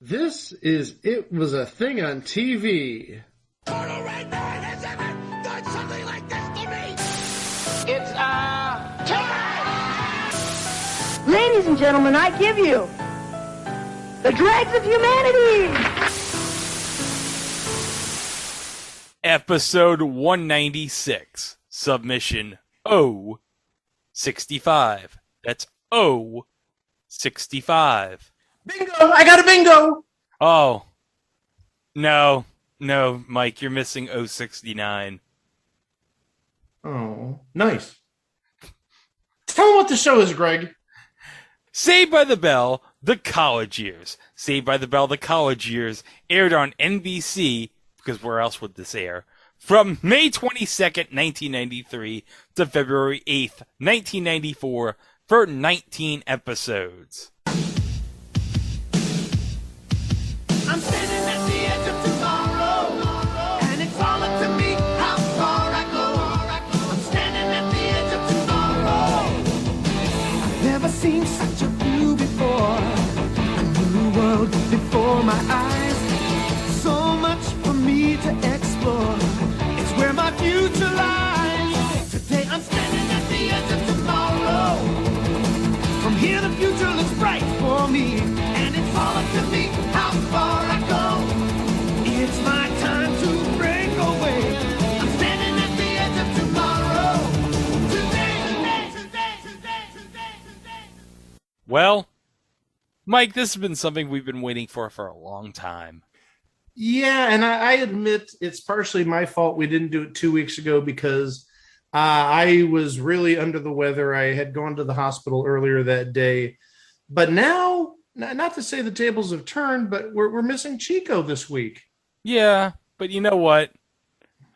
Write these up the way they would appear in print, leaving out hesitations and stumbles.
This is It Was a Thing on TV. Total Red Man has ever done something like this to me! It's, time! Ladies and gentlemen, I give you the dregs of humanity! Episode 196, Submission O65. That's O65. Bingo! I got a bingo! Oh. No, Mike, you're missing O69. Oh, nice. Tell them what the show is, Greg. Saved by the Bell, The College Years. Saved by the Bell, The College Years aired on NBC, because where else would this air? From May 22nd, 1993 to February 8th, 1994 for 19 episodes. I'm standing at the edge of tomorrow, and it's all up to me how far I go. I'm standing at the edge of tomorrow. I've never seen such a view before. A new world before my eyes. So much for me to explore. It's where my future lies. Today I'm standing at the edge of tomorrow. From here the future looks bright for me, and it's all up to me how far I go. It's my time to break away. I'm standing at the edge of tomorrow. Today. Well, Mike, this has been something we've been waiting for a long time. Yeah, and I admit it's partially my fault we didn't do it 2 weeks ago because I was really under the weather. I had gone to the hospital earlier that day. But now, not to say the tables have turned, but we're missing Chico this week. Yeah, but you know what?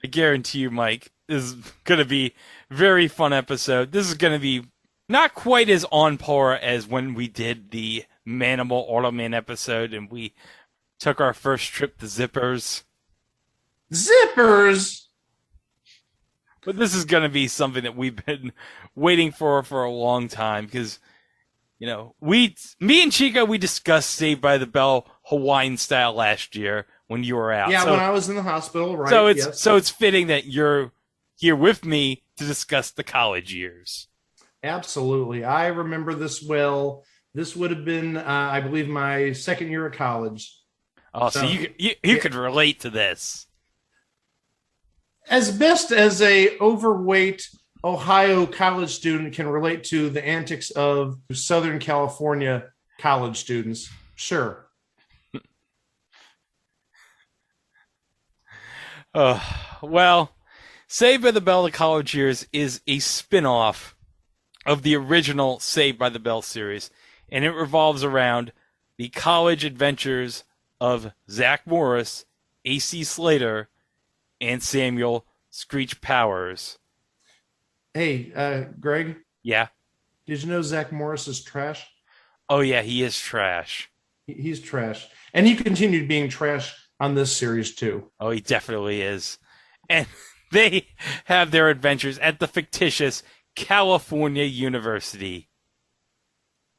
I guarantee you, Mike, this is going to be a very fun episode. This is going to be not quite as on par as when we did the Manimal Automan episode and we took our first trip to Zippers. Zippers? But this is going to be something that we've been waiting for a long time because, you know, me and Chico, we discussed Saved by the Bell Hawaiian style last year when you were out. Yeah, so, when I was in the hospital, right? So it's fitting that you're here with me to discuss the college years. Absolutely. I remember this well. This would have been, I believe, my second year of college. Oh, so you could relate to this. As best as a overweight Ohio college student can relate to the antics of Southern California college students, sure. Well, Saved by the Bell, The College Years is a spin-off of the original Saved by the Bell series, and it revolves around the college adventures of Zack Morris, A.C. Slater, and Samuel Screech Powers. Hey, Greg? Yeah? Did you know Zack Morris is trash? Oh, yeah, he is trash. He's trash. And he continued being trash on this series, too. Oh, he definitely is. And they have their adventures at the fictitious California University.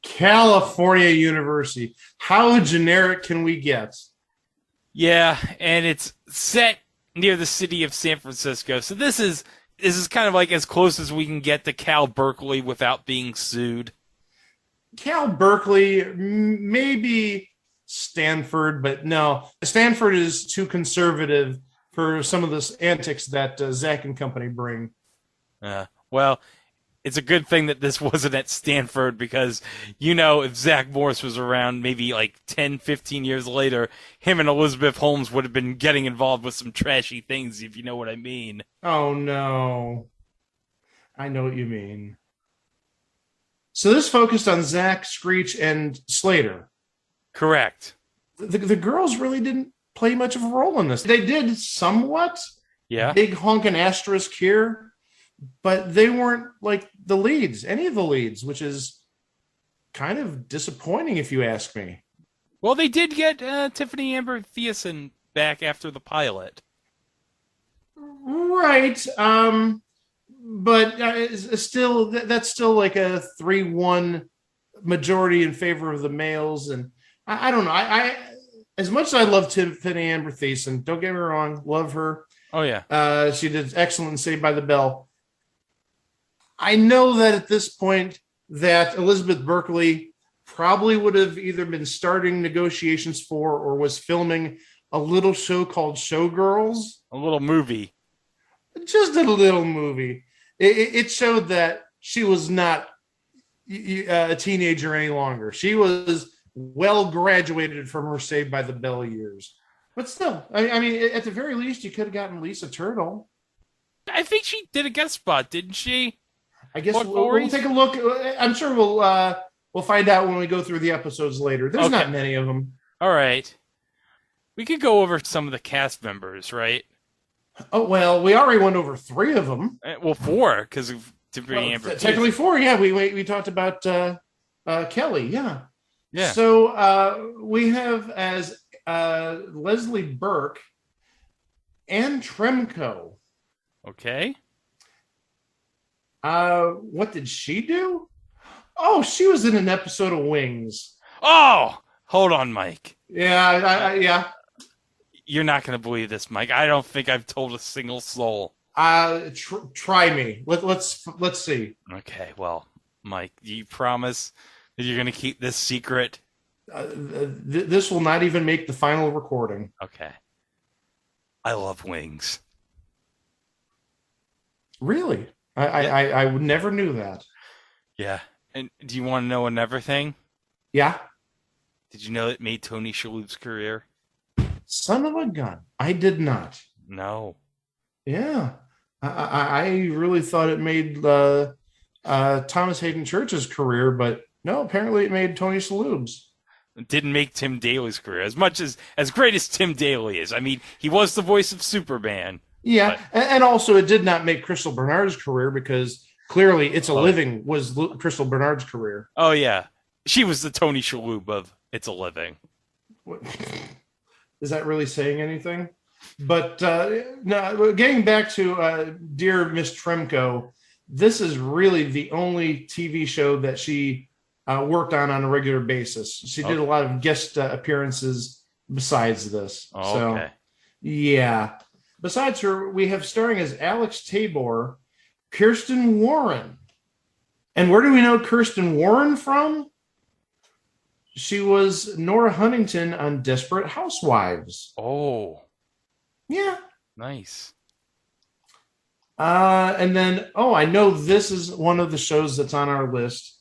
California University. How generic can we get? Yeah, and it's set near the city of San Francisco. So this is kind of like as close as we can get to Cal Berkeley without being sued. Cal Berkeley, maybe Stanford, but no. Stanford is too conservative for some of the antics that Zack and company bring. Well, it's a good thing that this wasn't at Stanford because, you know, if Zack Morris was around maybe like 10, 15 years later, him and Elizabeth Holmes would have been getting involved with some trashy things, if you know what I mean. Oh, no. I know what you mean. So this focused on Zack, Screech, and Slater. Correct. The girls really didn't play much of a role in this. They did somewhat. Yeah. Big honking asterisk here. But they weren't like the leads, any of the leads, which is kind of disappointing if you ask me. Well, they did get Tiffany Amber Thiessen back after the pilot. Right. But still, that's still like a 3-1 majority in favor of the males. And I don't know. as much as I love Tiffany Amber Thiessen, don't get me wrong, love her. Oh yeah. She did excellent in Saved by the Bell. I know that at this point that Elizabeth Berkley probably would have either been starting negotiations for or was filming a little show called Showgirls. A little movie. Just a little movie. It showed that she was not a teenager any longer. She was well graduated from her Saved by the Bell years. But still, I mean, at the very least, you could have gotten Lisa Turtle. I think she did a guest spot, didn't she? I guess we'll take a look. I'm sure we'll find out when we go through the episodes later. There's not many of them. All right. We could go over some of the cast members, right? Oh, well, we already went over 3 of them. Well, 4, because of Tiffany Amber. Technically 4, yeah. We talked about Kelly, yeah. Yeah. So we have as Leslie Burke and Tremco. Okay. What did she do? Oh, she was in an episode of Wings. Oh, hold on, Mike. Yeah, yeah. You're not going to believe this, Mike. I don't think I've told a single soul. Try me. Let's see. Okay, well, Mike, do you promise that you're going to keep this secret? This will not even make the final recording. Okay. I love Wings. Really? I never knew that. Yeah. And do you want to know another thing? Yeah. Did you know it made Tony Shalhoub's career? Son of a gun. I did not. No. Yeah. I really thought it made Thomas Hayden Church's career, but no, apparently it made Tony Shalhoub's. It didn't make Tim Daly's career. As much as great as Tim Daly is. I mean, he was the voice of Superman. Yeah, and also it did not make Crystal Bernard's career because clearly It's a Living was Crystal Bernard's career. Oh, yeah. She was the Tony Shalhoub of It's a Living. What? Is that really saying anything? But no, getting back to Dear Miss Tremco, this is really the only TV show that she worked on a regular basis. She did a lot of guest appearances besides this. Oh, so, okay. Yeah. Besides her, we have starring as Alex Tabor, Kirsten Warren. And where do we know Kirsten Warren from? She was Nora Huntington on Desperate Housewives. Oh. Yeah. Nice. And then, I know this is one of the shows that's on our list.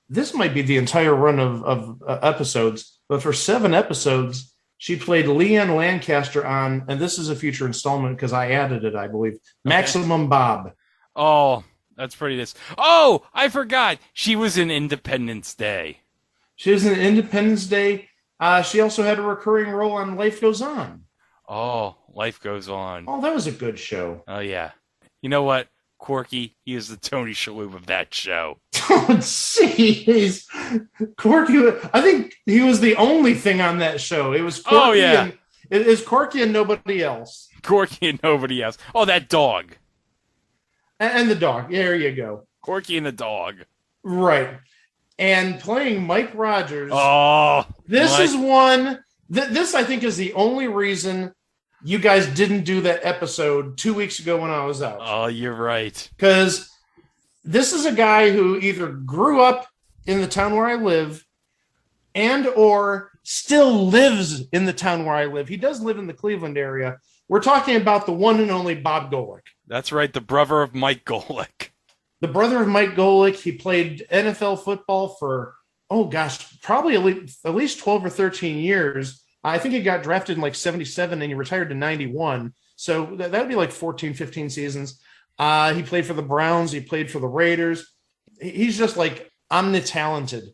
This might be the entire run of episodes, but for 7 episodes, she played Leanne Lancaster on, and this is a future installment because I added it, I believe, Maximum Bob. Oh, that's pretty nice. Oh, I forgot. She was in Independence Day. She was in Independence Day. She also had a recurring role on Life Goes On. Oh, Life Goes On. Oh, that was a good show. Oh, yeah. You know what? Corky, he is the Tony Shalhoub of that show. Oh, jeez. Corky, I think he was the only thing on that show. It was Corky it is Corky and nobody else. Corky and nobody else. Oh, that dog. And the dog. There you go. Corky and the dog. Right. And playing Mike Rogers. Oh. This is one. This, I think, is the only reason you guys didn't do that episode 2 weeks ago when I was out. Oh, you're right. Because this is a guy who either grew up in the town where I live and or still lives in the town where I live. He does live in the Cleveland area. We're talking about the one and only Bob Golic. That's right, the brother of Mike Golic. The brother of Mike Golic. He played NFL football for, probably at least 12 or 13 years. I think he got drafted in like 77 and he retired to 91. So that would be like 14, 15 seasons. He played for the Browns. He played for the Raiders. He's just like omnitalented.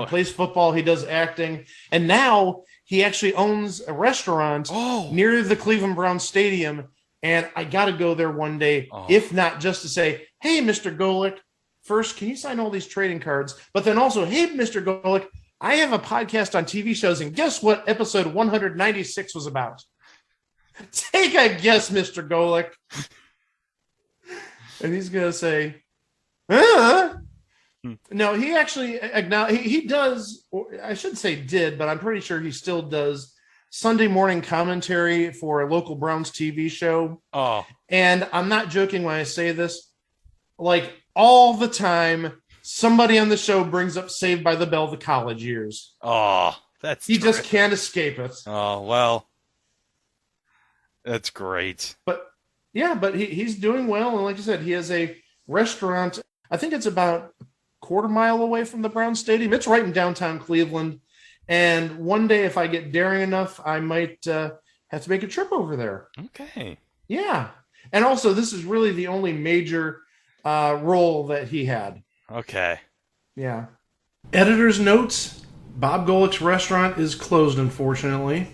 Plays football. He does acting. And now he actually owns a restaurant near the Cleveland Browns Stadium. And I got to go there one day, if not just to say, hey, Mr. Golic, first, can you sign all these trading cards? But then also, hey, Mr. Golic, I have a podcast on TV shows, and guess what episode 196 was about? Take a guess, Mr. Golic. And he's going to say, No, he actually he does. Or I should say did, but I'm pretty sure he still does Sunday morning commentary for a local Browns TV show. Oh, And I'm not joking when I say this. Like all the time, somebody on the show brings up Saved by the Bell, the college years. that's He just terrific. can't escape it. Oh, well, that's great. But yeah, but he's doing well. And like I said, he has a restaurant. I think it's about a quarter mile away from the Brown Stadium. It's right in downtown Cleveland. And one day, if I get daring enough, I might have to make a trip over there. Okay. Yeah. And also, this is really the only major role that he had. Okay. Yeah. Editor's notes. Bob Golic's restaurant is closed, unfortunately.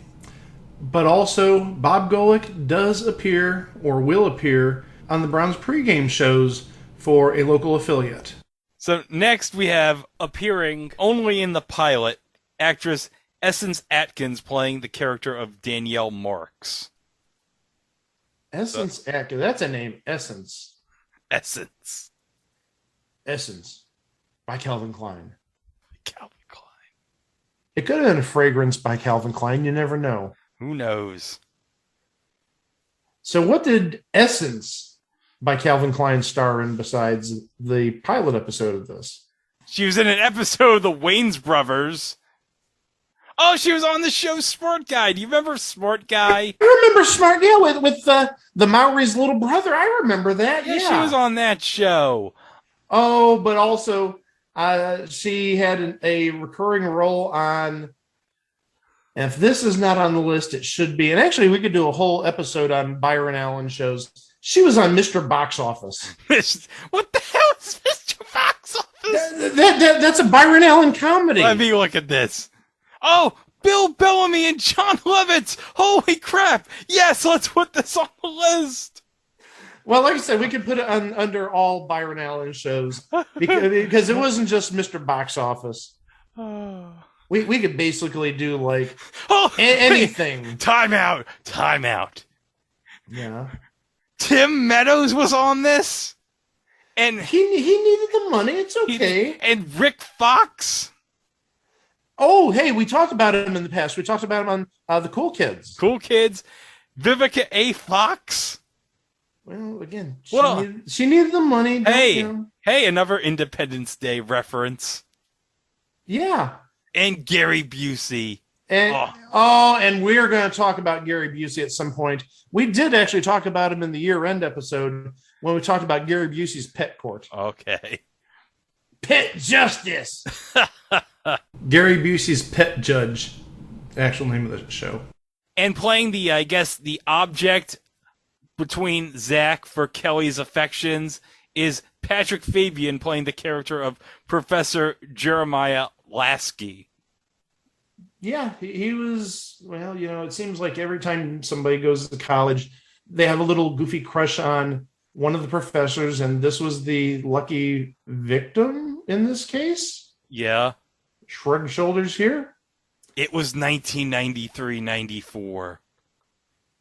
But also, Bob Golic does appear, or will appear, on the Browns pregame shows for a local affiliate. So next we have, appearing only in the pilot, actress Essence Atkins playing the character of Danielle Marks. Essence Atkins. That's a name. Essence. Essence. Essence. By Calvin Klein. Calvin Klein. It could have been a fragrance by Calvin Klein. You never know. Who knows? So what did Essence by Calvin Klein star in besides the pilot episode of this? She was in an episode of The Wayans Brothers. Oh, she was on the show Smart Guy. Do you remember Smart Guy? I remember Smart, yeah, with the Maori's little brother. I remember that. Yeah, She was on that show. Oh, but also she had a recurring role on. And if this is not on the list, it should be. And actually, we could do a whole episode on Byron Allen shows. She was on Mr. Box Office. What the hell is Mr. Box Office? That's a Byron Allen comedy. Let me look at this. Oh, Bill Bellamy and John Lovitz. Holy crap. Yes, let's put this on the list. Well, like I said, we could put it under all Byron Allen shows because it wasn't just Mr. Box Office. We could basically do like anything. Time out. Yeah. Tim Meadows was on this? And He needed the money. It's okay. and Rick Fox? Oh, hey, we talked about him in the past. We talked about him on The Cool Kids. Cool Kids. Vivica A. Fox? Well, again, Well, she needed the money. Hey, another Independence Day reference. Yeah. And Gary Busey. And and we're going to talk about Gary Busey at some point. We did actually talk about him in the year-end episode when we talked about Gary Busey's pet court. Okay. Pet justice. Gary Busey's pet judge. Actual name of the show. And playing the object between Zack for Kelly's affections is Patrick Fabian playing the character of Professor Jeremiah Lasky. Yeah, he was, well, it seems like every time somebody goes to college, they have a little goofy crush on one of the professors, and this was the lucky victim in this case. Yeah. Shrug shoulders here. It was 1993-94.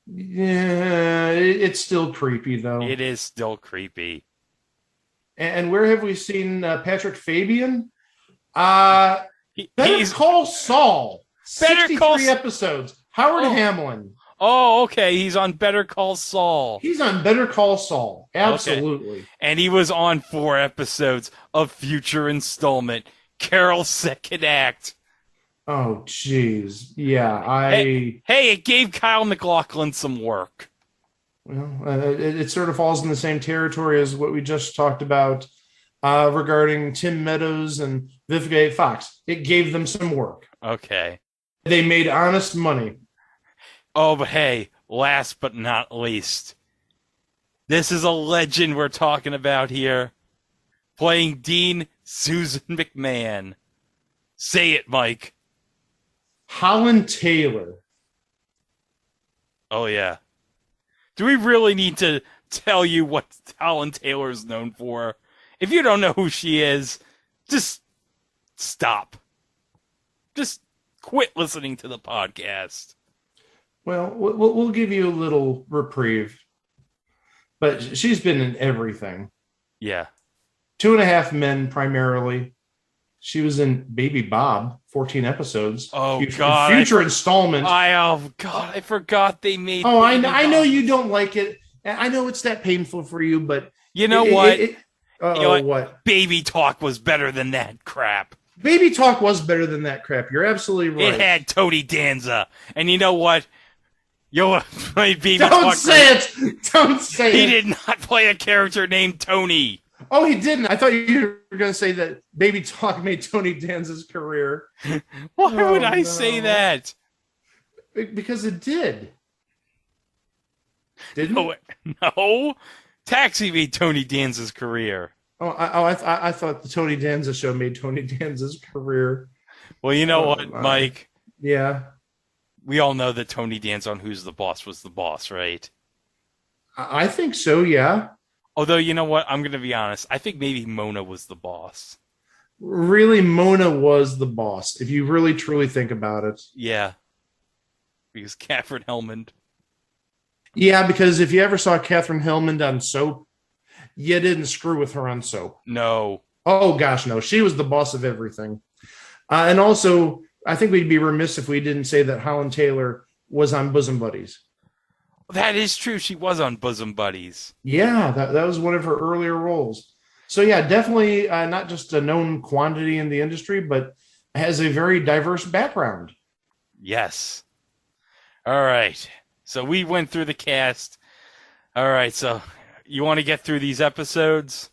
Yeah, it's still creepy, though. It is still creepy. And where have we seen Patrick Fabian? He's Call Saul. Better 63 Call episodes. Howard Hamlin. Oh, okay. He's on Better Call Saul. He's on Better Call Saul. Absolutely. Okay. And he was on 4 episodes of Future Installment, Carol's Second Act. Oh, jeez. Yeah, Hey, it gave Kyle MacLachlan some work. Well, it sort of falls in the same territory as what we just talked about regarding Tim Meadows and Vivica A. Fox. It gave them some work. Okay. They made honest money. Oh, but hey, last but not least, this is a legend we're talking about here. Playing Dean Susan McMahon. Say it, Mike. Holland Taylor. Oh, yeah. Do we really need to tell you what Holland Taylor is known for? If you don't know who she is, just stop. Just quit listening to the podcast. Well, we'll give you a little reprieve. But she's been in everything. Yeah. 2.5 Men primarily. She was in Baby Bob, 14 episodes. Oh, God. Future installment. Oh, God, I forgot they made Oh, Baby I know Bob. you don't like it. I know it's that painful for you, but You know what? You know what? what? Baby Talk was better than that crap. Baby Talk was better than that crap. You're absolutely right. It had Tony Danza. And you know what? Yo, my Baby Don't Talk. say it. Don't say He it. did not play a character named Tony. Oh, he didn't. I thought you were going to say that Baby Talk made Tony Danza's career. Why would Oh, I no. say that? Because it did. Didn't it? No. Taxi made Tony Danza's career. I thought the Tony Danza show made Tony Danza's career. Well, you know Oh, what, my. Mike? Yeah. We all know that Tony Danza on Who's the Boss was the boss, right? I think so, yeah. Although, you know what? I'm going to be honest. I think maybe Mona was the boss. Really, Mona was the boss, if you really truly think about it. Yeah. Because Catherine Hellman. Yeah, because if you ever saw Catherine Hellman on Soap, you didn't screw with her on Soap. No. Oh, gosh, no. She was the boss of everything. And also, I think we'd be remiss if we didn't say that Holland Taylor was on Bosom Buddies. That is true. She was on Bosom Buddies. Yeah, that was one of her earlier roles. So, yeah, definitely not just a known quantity in the industry, but has a very diverse background. Yes. All right. So we went through the cast. All right. So you want to get through these episodes?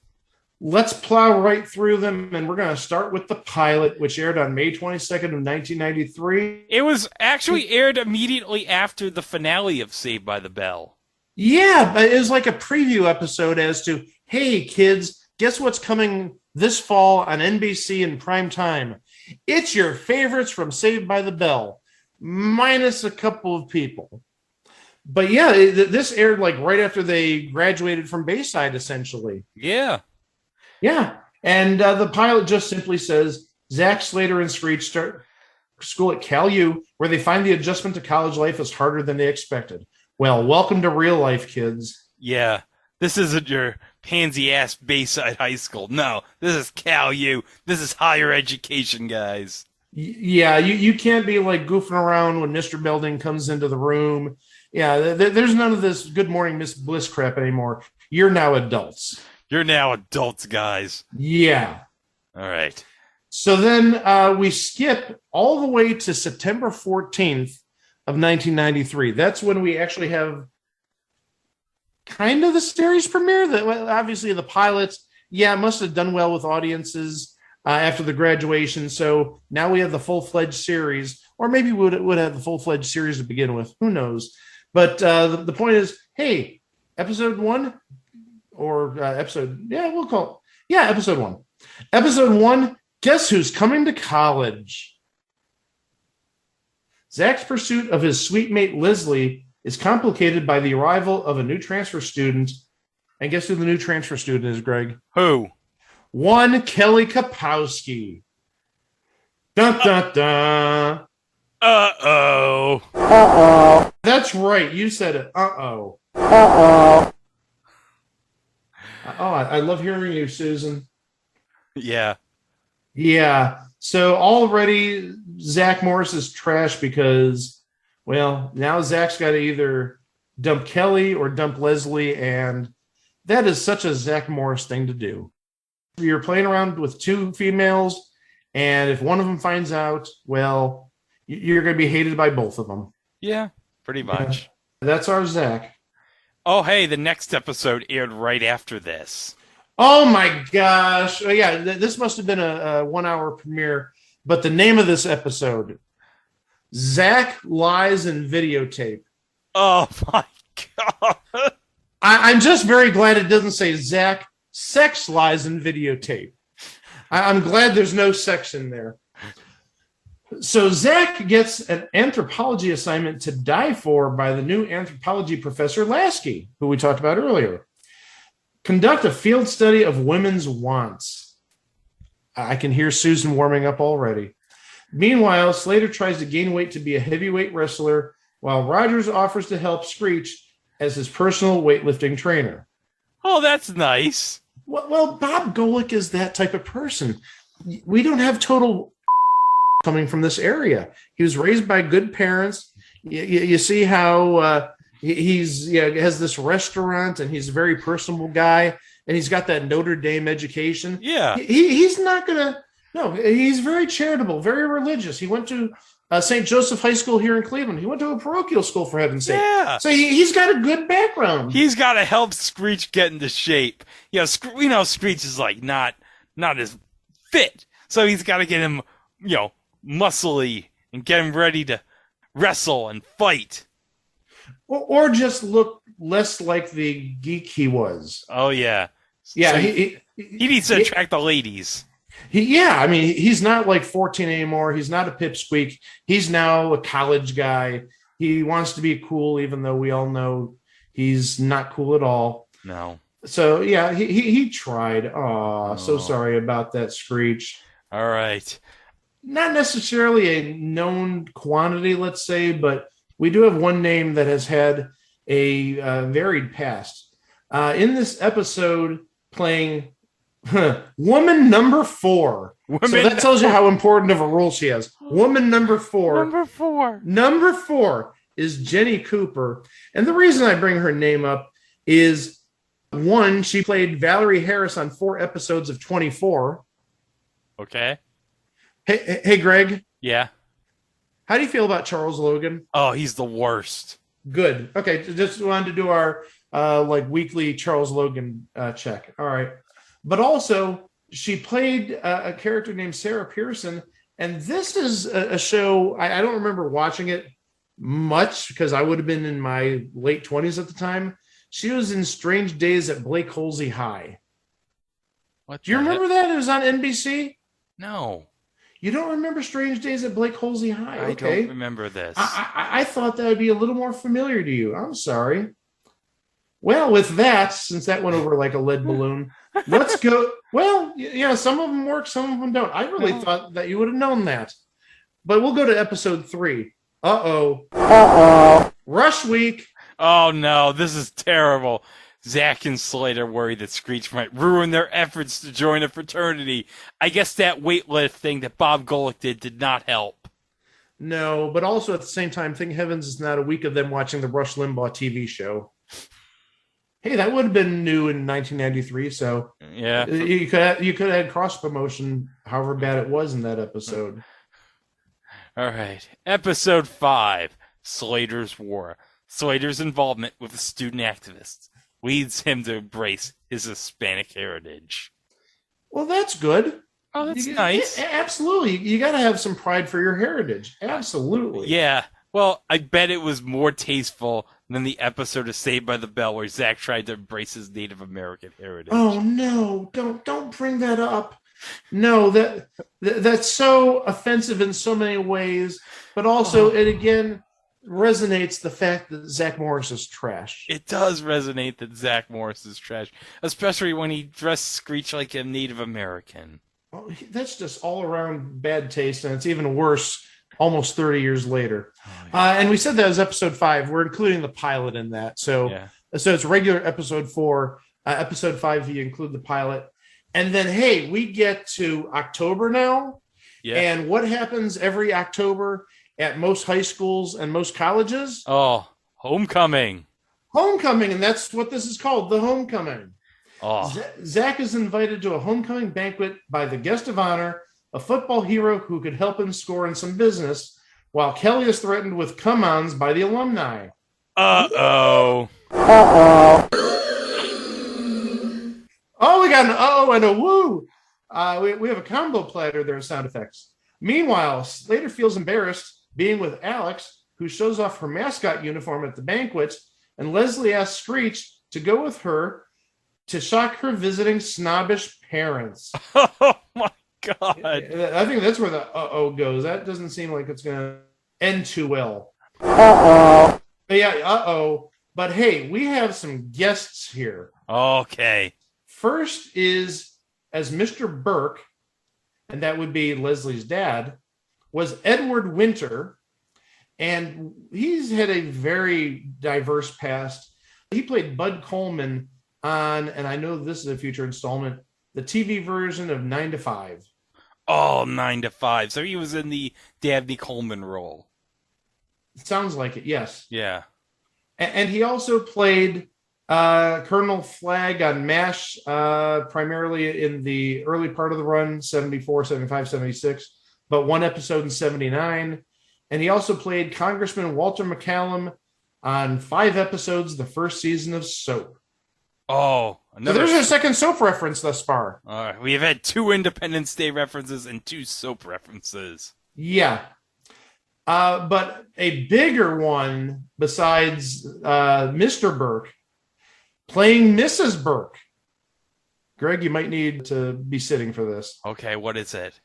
Let's plow right through them, and we're going to start with the pilot, which aired on May 22nd of 1993. It was actually aired immediately after the finale of Saved by the Bell. Yeah, but it was like a preview episode as to, hey, kids, guess what's coming this fall on NBC in prime time? It's your favorites from Saved by the Bell, minus a couple of people. But yeah, this aired like right after they graduated from Bayside, essentially. Yeah. Yeah, and the pilot just simply says, Zack, Slater, and Screech start school at Cal U, where they find the adjustment to college life is harder than they expected. Well, welcome to real life, kids. Yeah. This isn't your pansy-ass Bayside High School. No, this is Cal U. This is higher education, guys. Yeah, you can't be like goofing around when Mr. Belding comes into the room. Yeah, there's none of this good morning, Miss Bliss crap anymore. You're now adults. You're now adults, guys. Yeah. All right. So then we skip all the way to September 14th of 1993. That's when we actually have kind of the series premiere. That obviously the pilots, yeah, must have done well with audiences after the graduation. So now we have the full-fledged series, or maybe we would have the full-fledged series to begin with. Who knows? But the point is, hey, episode 1 or episode, yeah, we'll call it, yeah, episode 1. Episode 1, guess who's coming to college? Zack's pursuit of his sweet mate Leslie is complicated by the arrival of a new transfer student. And guess who the new transfer student is, Greg? Who? One Kelly Kapowski. Dun, dun, dun. Uh-oh. That's right. You said it. Uh-oh. Oh, I love hearing you, Susan. Yeah. Yeah. So already Zach Morris is trash because, well, now Zach's got to either dump Kelly or dump Leslie, and that is such a Zach Morris thing to do. You're playing around with two females, and if one of them finds out, well, you're going to be hated by both of them. Yeah, pretty much. Yeah. That's our Zach. Oh, hey, the next episode aired right after this. Oh, my gosh. Oh, yeah, this must have been a 1 hour premiere, but the name of this episode, Zack Lies in Videotape. Oh, my God. I'm just very glad it doesn't say Zack Sex Lies in Videotape. I'm glad there's no sex in there. So Zack gets an anthropology assignment to die for by the new anthropology professor Lasky, who we talked about earlier. Conduct a field study of women's wants. I can hear Susan warming up already. Meanwhile, Slater tries to gain weight to be a heavyweight wrestler, while Rogers offers to help Screech as his personal weightlifting trainer. Oh, that's nice. Well, Bob Golic is that type of person. We don't have total coming from this area. He was raised by good parents. You see how he's has this restaurant, and he's a very personable guy, and he's got that Notre Dame education. Yeah. He's not gonna. No, he's very charitable, very religious. He went to St. Joseph High School here in Cleveland. He went to a parochial school, for heaven's sake. Yeah. So he's got a good background. He's got to help Screech get into shape. We know Screech is like not as fit, so he's got to get him, muscly and get him ready to wrestle and fight. Or just look less like the geek he was. Oh yeah, yeah. So he needs to attract the ladies. He's not like 14 anymore. He's not a pipsqueak. He's now a college guy. He wants to be cool, even though we all know he's not cool at all. No. So yeah, he tried. Oh, so sorry about that, Screech. All right. Not necessarily a known quantity, let's say, but we do have one name that has had a varied past. In this episode, playing woman number 4. So that tells you how important of a role she has. Woman number 4. Number 4 is Jenny Cooper. And the reason I bring her name up is, one, she played Valerie Harris on 4 episodes of 24. Okay. Hey, Greg. Yeah. How do you feel about Charles Logan? Oh, he's the worst. Good. Okay, just wanted to do our weekly Charles Logan check. All right. But also, she played a character named Sarah Pearson, and this is a show, I don't remember watching it much because I would have been in my late 20s at the time. She was in Strange Days at Blake Halsey High. What? Do you remember that? It was on NBC? No. You don't remember Strange Days at Blake Halsey High? Okay. I don't remember this. I thought that would be a little more familiar to you. I'm sorry. Well, with that, since that went over like a lead balloon, let's go. Well, yeah, some of them work, some of them don't. I really thought that you would have known that. But we'll go to episode 3. Uh-oh. Rush Week. Oh, no, this is terrible. Zack and Slater worry that Screech might ruin their efforts to join a fraternity. I guess that weightlifting that Bob Golic did not help. No, but also at the same time, thank heavens it's not a week of them watching the Rush Limbaugh TV show. Hey, that would have been new in 1993, so yeah, you could have had cross promotion, however bad it was in that episode. All right, episode 5, Slater's War. Slater's involvement with the student activists leads him to embrace his Hispanic heritage. Well, that's good. Oh, that's nice. Absolutely, you got to have some pride for your heritage. Absolutely. Yeah. Well, I bet it was more tasteful than the episode of Saved by the Bell where Zack tried to embrace his Native American heritage. Oh no! Don't bring that up. No, that's so offensive in so many ways, but also it again resonates the fact that Zach Morris is trash. It does resonate that Zach Morris is trash, especially when he dressed Screech like a Native American. Oh, that's just all around bad taste, and it's even worse almost 30 years later. Oh, yeah. And we said that was episode 5. We're including the pilot in that. So it's regular episode 4. Episode 5, you include the pilot. And then, hey, we get to October now. Yeah. And what happens every October at most high schools and most colleges? Oh, homecoming. Homecoming, and that's what this is called, the homecoming. Oh. Zack is invited to a homecoming banquet by the guest of honor, a football hero who could help him score in some business, while Kelly is threatened with come-ons by the alumni. Uh-oh. Oh, we got an uh-oh and a woo. We have a combo platter there of sound effects. Meanwhile, Slater feels embarrassed being with Alex, who shows off her mascot uniform at the banquet, and Leslie asks Screech to go with her to shock her visiting snobbish parents. Oh, my God. I think that's where the uh-oh goes. That doesn't seem like it's going to end too well. Uh-oh. But yeah, uh-oh. But hey, we have some guests here. Okay. First is, as Mr. Burke, and that would be Leslie's dad, was Edward Winter. And he's had a very diverse past. He played Bud Coleman on, and I know this is a future installment, the TV version of 9 to 5. Oh, 9 to 5. So he was in the Dabney Coleman role. It sounds like it, yes. Yeah. And he also played Colonel Flagg on MASH, primarily in the early part of the run, 74, 75, 76, but one episode in 79. And he also played Congressman Walter McCallum on 5 episodes the first season of Soap. Oh, so there's a second Soap reference thus far. All right, we have had 2 Independence Day references and 2 Soap references. Yeah. But a bigger one besides Mr. Burke, playing Mrs. Burke. Greg, you might need to be sitting for this. Okay, what is it?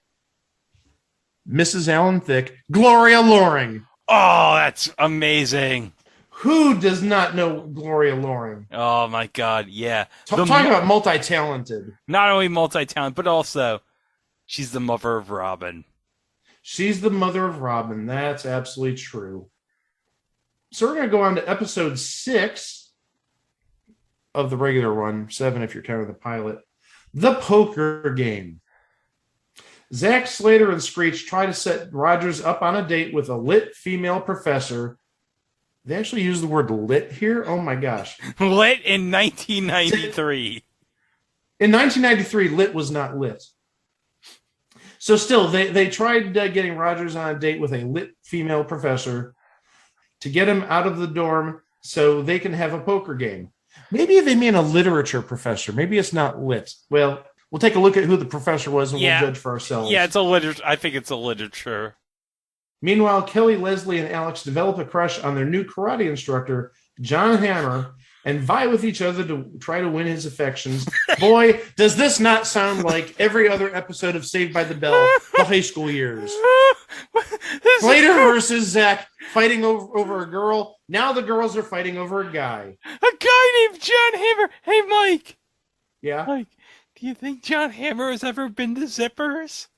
Mrs. Alan Thicke, Gloria Loring. Oh, that's amazing. Who does not know Gloria Loring? Oh, my God, yeah. Talking about multi-talented. Not only multi-talented, but also she's the mother of Robin. She's the mother of Robin. That's absolutely true. So we're going to go on to episode 6 of the regular run, 7 if you're counting the pilot. The Poker Game. Zack, Slater, and Screech try to set Rogers up on a date with a lit female professor. They actually use the word lit here? Oh my gosh. Lit in 1993. In 1993, lit was not lit. So still, they tried getting Rogers on a date with a lit female professor to get him out of the dorm so they can have a poker game. Maybe they mean a literature professor. Maybe it's not lit. Well, we'll take a look at who the professor was and we'll judge for ourselves. Yeah, it's a literature. I think it's a literature. Meanwhile, Kelly, Leslie, and Alex develop a crush on their new karate instructor, John Hammer, and vie with each other to try to win his affections. Boy, does this not sound like every other episode of Saved by the Bell, the high school years. Slater versus Zack fighting over a girl. Now the girls are fighting over a guy. A guy named John Hammer. Hey, Mike. Yeah? Mike, do you think John Hammer has ever been to Zippers?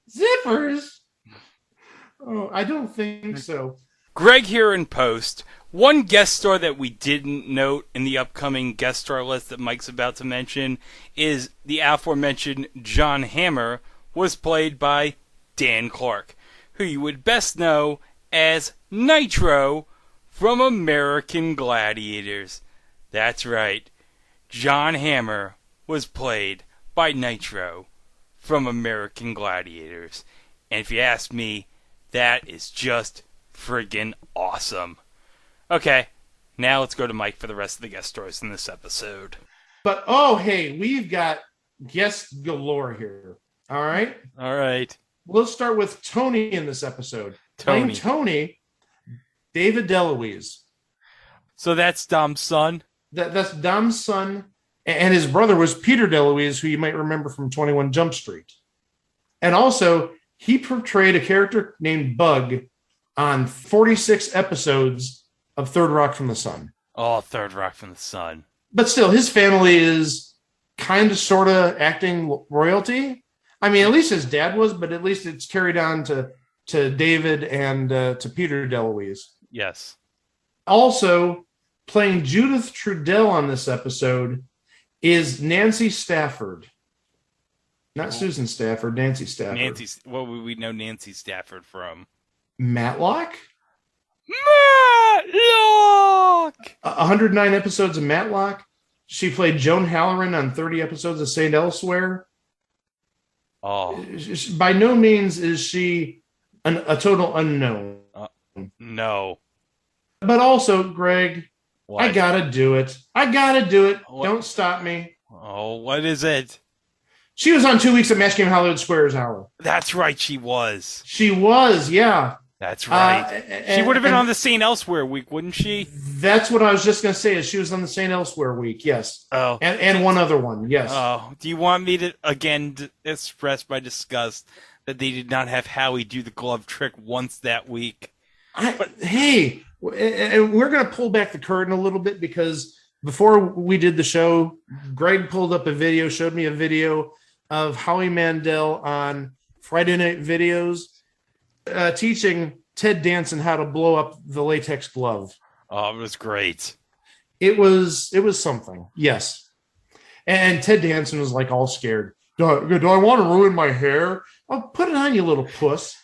Zippers? Oh, I don't think so. Greg here in post. One guest star that we didn't note in the upcoming guest star list that Mike's about to mention is the aforementioned John Hammer was played by Dan Clark, who you would best know as Nitro from American Gladiators. That's right. John Hammer was played by Nitro from American Gladiators. And if you ask me, that is just friggin' awesome. Okay, now let's go to Mike for the rest of the guest stars in this episode. But, oh, hey, we've got guests galore here. All right? All right. Let's start with Tony in this episode. Playing Tony, David DeLuise. So that's Dom's son? That's Dom's son, and his brother was Peter DeLuise, who you might remember from 21 Jump Street. And also, he portrayed a character named Bug on 46 episodes of Third Rock from the Sun. Oh, Third Rock from the Sun. But still, his family is kind of, sort of acting royalty. I mean, at least his dad was, but at least it's carried on to David and to Peter DeLuise. Yes. Also, playing Judith Trudell on this episode is Nancy Stafford. Not Susan Stafford, Nancy Stafford. What would we know Nancy Stafford from? Matlock? Matlock! 109 episodes of Matlock. She played Joan Halloran on 30 episodes of St. Elsewhere. Oh. By no means is she a total unknown. No. But also, Greg, what? I gotta do it. What? Don't stop me. Oh, what is it? She was on 2 weeks of Match Game Hollywood Squares Hour. That's right, she was. She was, yeah. That's right. She would have been on the St. Elsewhere week, wouldn't she? That's what I was just going to say, is she was on the St. Elsewhere week, yes. Oh. And one other one, yes. Oh. Do you want me to, again, express my disgust that they did not have Howie do the glove trick once that week? Hey, and we're going to pull back the curtain a little bit, because before we did the show, Greg pulled up a video, showed me a video of Howie Mandel on Friday Night Videos teaching Ted Danson how to blow up the latex glove. Oh, it was great. It was something. Yes. And Ted Danson was like all scared. Do I want to ruin my hair? I'll put it on, you little puss.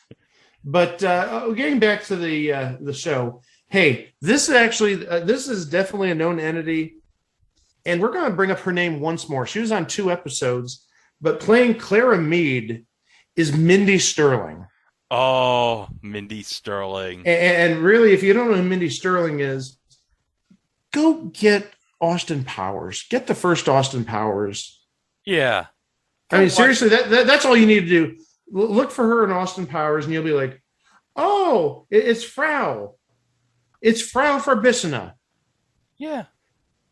But getting back to the show, hey, this is definitely a known entity, and we're going to bring up her name once more. She was on 2 episodes, but playing Clara Mead is Mindy Sterling. Oh, Mindy Sterling. And really, if you don't know who Mindy Sterling is, go get Austin Powers. Get the first Austin Powers. Yeah. I mean, seriously, that's all you need to do. Look for her in Austin Powers, and you'll be like, oh, it's Frau. It's Frau Farbissina. Yeah.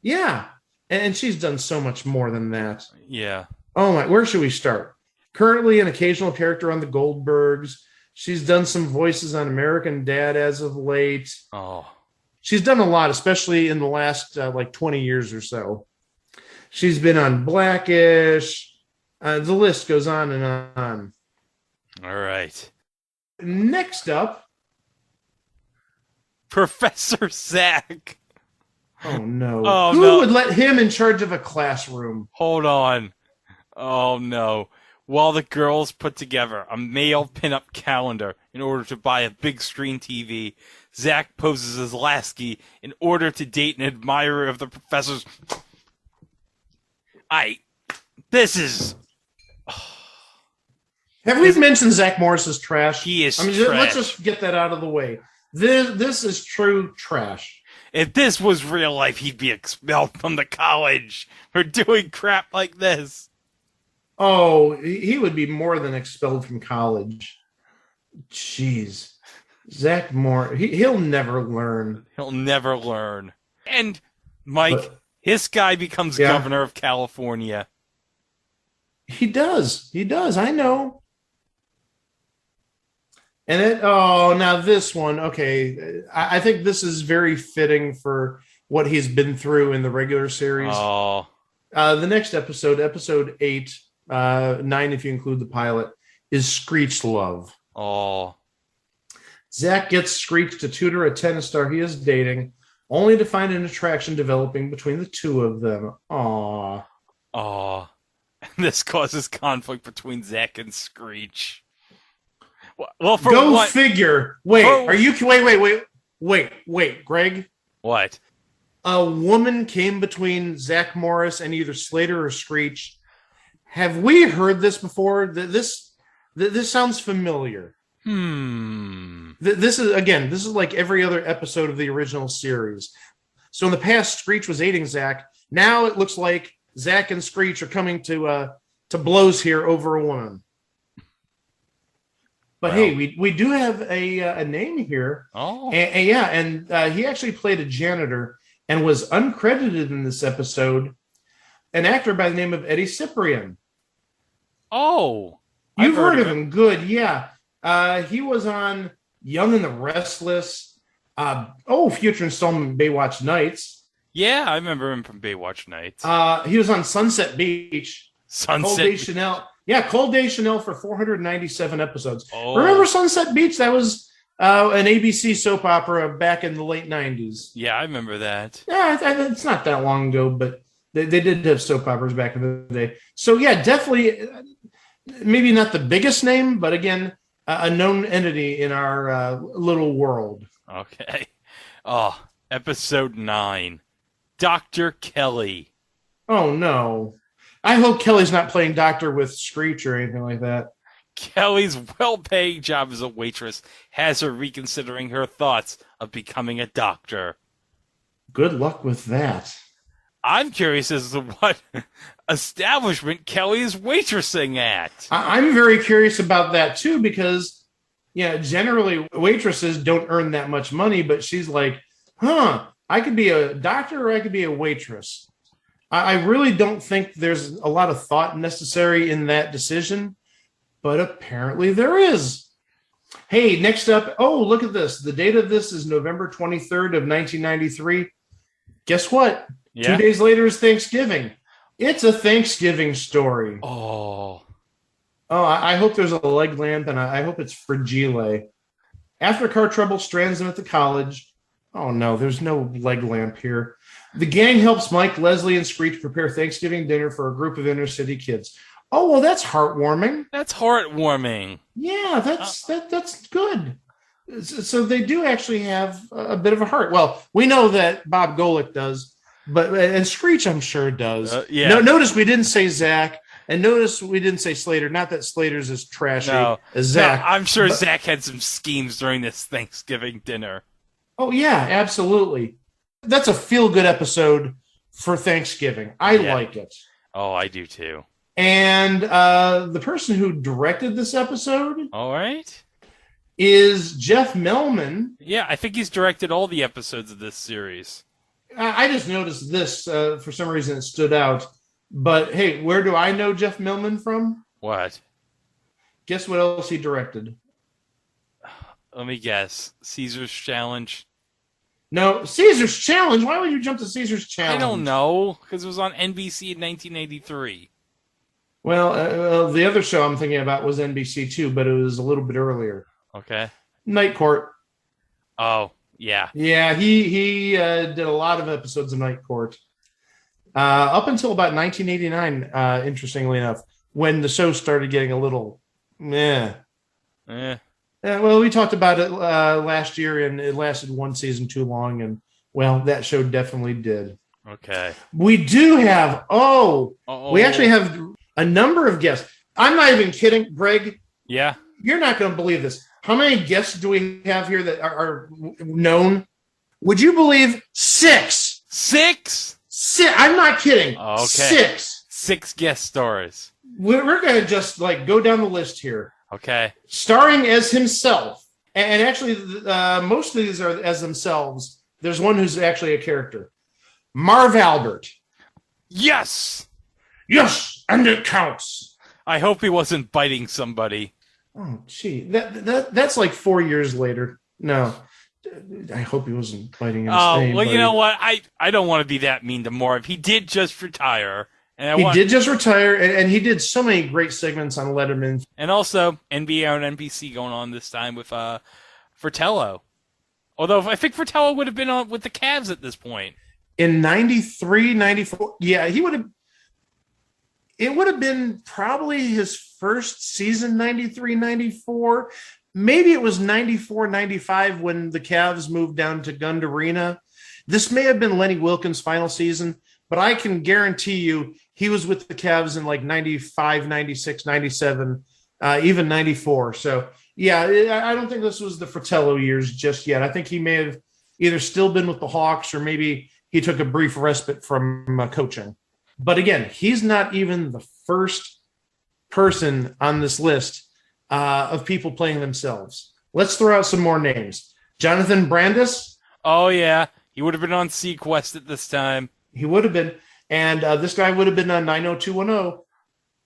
Yeah. And she's done so much more than that. Yeah. Oh, my. Where should we start? Currently an occasional character on the Goldbergs. She's done some voices on American Dad as of late. Oh. She's done a lot, especially in the last 20 years or so. She's been on Blackish. The list goes on and on. All right. Next up, Professor Zack. oh no. Oh, Who no. would let him in charge of a classroom? Hold on. Oh, no. While the girls put together a male pinup calendar in order to buy a big screen TV, Zack poses as Lasky in order to date an admirer of the professor's. This is. Have we mentioned Zach Morris's trash? He is trash. Let's just get that out of the way. This is true trash. If this was real life, he'd be expelled from the college for doing crap like this. Oh, he would be more than expelled from college. Jeez. Zach Morris, he'll never learn. He'll never learn. And, Mike, But, this guy becomes governor of California. He does. I know. And now this one, okay. I think this is very fitting for what he's been through in the regular series. Oh. The next episode 8, 9 if you include the pilot, is Screech Love. Oh. Zack gets Screech to tutor a tennis star he is dating, only to find an attraction developing between the two of them. Aww. Oh. This causes conflict between Zack and Screech. Well, for Go what? figure. Wait, are you? Wait, Greg. What? A woman came between Zach Morris and either Slater or Screech. Have we heard this before? This sounds familiar. This is like every other episode of the original series. So in the past, Screech was aiding Zack. Now it looks like Zack and Screech are coming to blows here over a woman. But hey, we do have a name here. Oh. And he actually played a janitor and was uncredited in this episode. An actor by the name of Eddie Ciprian. Oh. You've heard of him. Good, yeah. He was on Young and the Restless. Future installment Baywatch Nights. Yeah, I remember him from Baywatch Nights. He was on Sunset Beach. Cold Day Chanel. Yeah, Cold Day Chanel for 497 episodes. Oh. Remember Sunset Beach? That was an ABC soap opera back in the late 90s. Yeah, I remember that. Yeah, it's not that long ago, but they did have soap operas back in the day. So yeah, definitely, maybe not the biggest name, but again, a known entity in our little world. Okay. Oh, episode 9. Dr. Kelly. Oh, no. I hope Kelly's not playing doctor with Screech or anything like that. Kelly's well-paying job as a waitress has her reconsidering her thoughts of becoming a doctor. Good luck with that. I'm curious as to what establishment Kelly is waitressing at. I'm very curious about that, too, because, generally waitresses don't earn that much money, but she's like, I could be a doctor or I could be a waitress. I really don't think there's a lot of thought necessary in that decision, but apparently there is. Hey, next up, look at this. The date of this is November 23rd of 1993. Guess what? Yeah. 2 days later is Thanksgiving. It's a Thanksgiving story. Oh, I hope there's a leg lamp, and I hope it's fragile. After car trouble strands him at the college, Oh no, there's no leg lamp here. The gang helps Mike, Leslie, and Screech prepare Thanksgiving dinner for a group of inner city kids. Oh well, that's heartwarming. That's heartwarming. Yeah, that's good. So they do actually have a bit of a heart. Well, we know that Bob Golic does, and Screech I'm sure does. Yeah. No, notice we didn't say Zack, and notice we didn't say Slater. Not that Slater's as trashy as Zack. No, I'm sure Zack had some schemes during this Thanksgiving dinner. Oh yeah, absolutely. That's a feel-good episode for Thanksgiving. I like it. Oh, I do too. And the person who directed this episode, all right, is Jeff Melman. Yeah, I think he's directed all the episodes of this series. I just noticed this. For some reason, it stood out. But hey, where do I know Jeff Melman from? What? Guess what else he directed? Let me guess. Caesar's Challenge. No, Caesar's Challenge. Why would you jump to Caesar's Challenge? I don't know, because it was on NBC in 1983. Well, the other show I'm thinking about was NBC too, but it was a little bit earlier. Okay. Night Court. Oh, yeah. Yeah, he did a lot of episodes of Night Court. Up until about 1989, interestingly enough, when the show started getting a little meh. Well, we talked about it last year, and it lasted one season too long, and, well, that show definitely did. Okay. We do have, we actually have a number of guests. I'm not even kidding, Greg. Yeah? You're not going to believe this. How many guests do we have here that are known? Would you believe 6? 6? I'm not kidding. Okay. 6. 6 guest stars. We're going to just go down the list here. Okay. Starring as himself. And actually, most of these are as themselves. There's one who's actually a character. Marv Albert. Yes! Yes, and it counts. I hope he wasn't biting somebody. Oh, gee. That's like 4 years later. No. I hope he wasn't biting his name. Well, you know what? I don't want to be that mean to Marv. He did just retire. And he did just retire, and he did so many great segments on Letterman. And also, NBA on NBC going on this time with Fratello. Although, I think Fratello would have been on with the Cavs at this point. In 93, 94, yeah, he would have. It would have been probably his first season, 93, 94. Maybe it was 94, 95 when the Cavs moved down to Gund Arena. This may have been Lenny Wilkins' final season, but I can guarantee you he was with the Cavs in like 95, 96, 97, even 94. So, yeah, I don't think this was the Fratello years just yet. I think he may have either still been with the Hawks or maybe he took a brief respite from coaching. But again, he's not even the first person on this list of people playing themselves. Let's throw out some more names. Jonathan Brandis. Oh, yeah. He would have been on Sequest at this time. He would have been. And this guy would have been on 90210.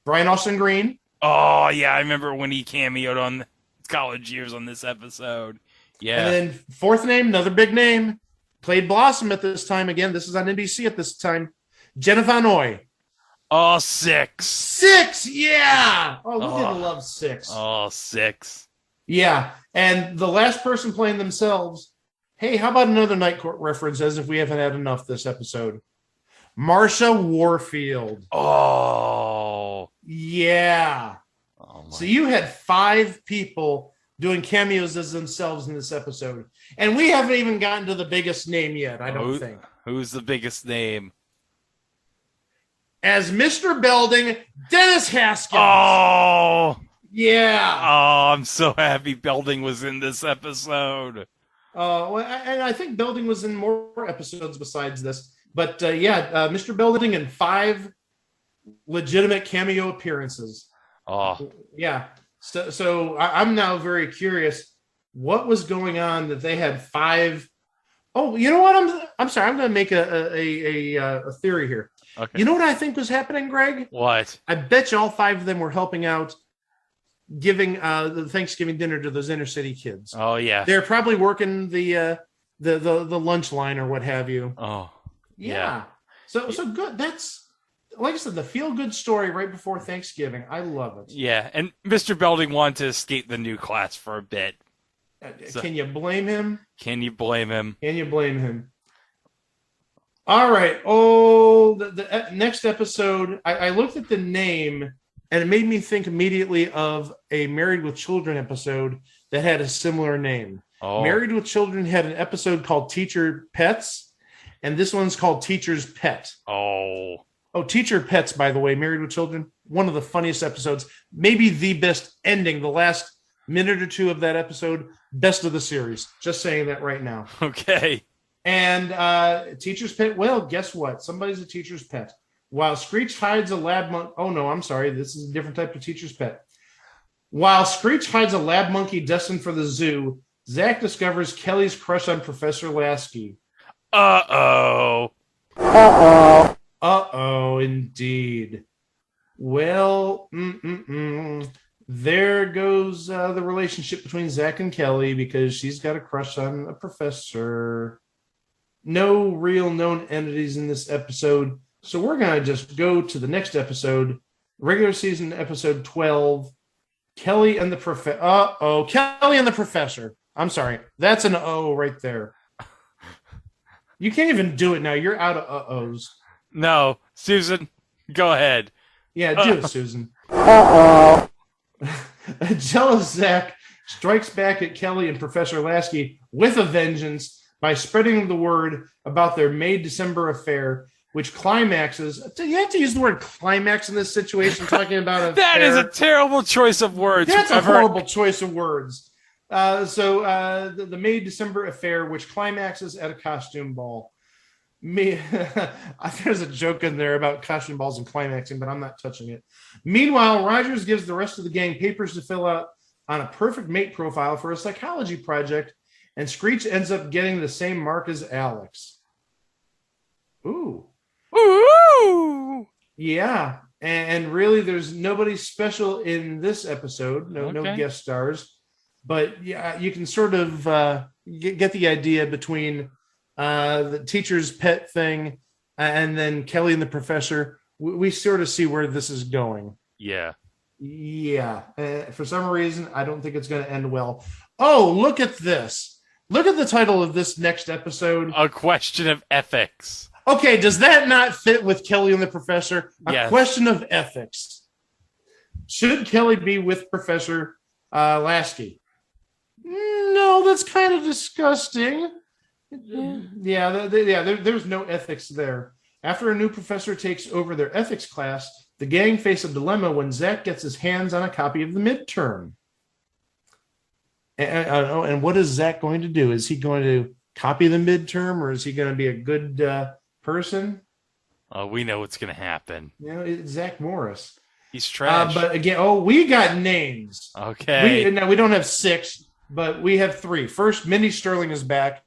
Brian Austin Green. Oh, yeah. I remember when he cameoed on College Years on this episode. Yeah. And then fourth name, another big name. Played Blossom at this time. Again, this is on NBC at this time. Jenna Van Oy. Oh, 6. 6, yeah. Oh, we didn't love 6. Oh, 6. Yeah, and the last person playing themselves, hey, how about another Night Court reference as if we haven't had enough this episode? Marsha Warfield. Oh. Yeah. Oh so you had 5 people doing cameos as themselves in this episode. And we haven't even gotten to the biggest name yet, I don't think. Who's the biggest name? As Mr. Belding, Dennis Haskins. Oh. Yeah. Oh, I'm so happy Belding was in this episode. And I think Belding was in more episodes besides this. But Mr. Belding in 5 legitimate cameo appearances. Oh. Yeah. So I'm now very curious what was going on that they had 5. Oh, you know what? I'm sorry. I'm going to make a theory here. Okay. You know what I think was happening, Greg? What? I bet you all 5 of them were helping out giving the Thanksgiving dinner to those inner city kids. Oh, yeah. They're probably working the lunch line or what have you. Oh, yeah. So good. That's, like I said, the feel-good story right before Thanksgiving. I love it. Yeah, and Mr. Belding wanted to escape the new class for a bit. So, Can you blame him? can you blame him? Can you blame him? All right. Oh, the next episode, I looked at the name and it made me think immediately of a Married with Children episode that had a similar name. Oh. Married with Children had an episode called Teacher Pets, and this one's called Teacher's Pet. Oh. Oh, Teacher Pets, by the way, Married with Children, one of the funniest episodes, maybe the best ending, the last minute or two of that episode, best of the series. Just saying that right now. Okay. And Teacher's Pet, well, guess what? Somebody's a teacher's pet. While Screech hides a lab monkey, oh no, I'm sorry, this is a different type of teacher's pet. While Screech hides a lab monkey destined for the zoo, Zack discovers Kelly's crush on Professor Lasky. Uh-oh. Uh-oh, indeed. Well, there goes the relationship between Zack and Kelly because she's got a crush on a professor. No real known entities in this episode, so we're going to just go to the next episode, regular season episode 12, Kelly and the Professor. Uh-oh, Kelly and the Professor. I'm sorry, that's an O right there. You can't even do it now. You're out of uh-ohs. No, Susan, go ahead. Yeah, do it, Susan. Uh-oh. A jealous Zack strikes back at Kelly and Professor Lasky with a vengeance by spreading the word about their May-December affair, which climaxes. You have to use the word climax in this situation, talking about That is a terrible choice of words. That's a horrible choice of words. So the May-December affair, which climaxes at a costume ball. There's a joke in there about costume balls and climaxing, but I'm not touching it. Meanwhile, Rogers gives the rest of the gang papers to fill out on a perfect mate profile for a psychology project, and Screech ends up getting the same mark as Alex. Ooh. Ooh. Yeah. And really, there's nobody special in this episode. No guest stars. But yeah, you can sort of get the idea between the teacher's pet thing and then Kelly and the Professor. We sort of see where this is going. Yeah. Yeah. For some reason, I don't think it's going to end well. Oh, look at this. Look at the title of this next episode. A question of ethics. Okay, does that not fit with Kelly and the Professor? A Yes. question of ethics. Should Kelly be with Professor Lasky? No, that's kind of disgusting. There's no ethics there. After a new professor takes over their ethics class, the gang face a dilemma when Zack gets his hands on a copy of the midterm. And what is Zack going to do? Is he going to copy the midterm, or is he going to be a good person? Oh, we know what's going to happen. You know, it's Zach Morris. He's trash. But again, we got names. Okay. We don't have 6, but we have 3. First, Mindy Sterling is back.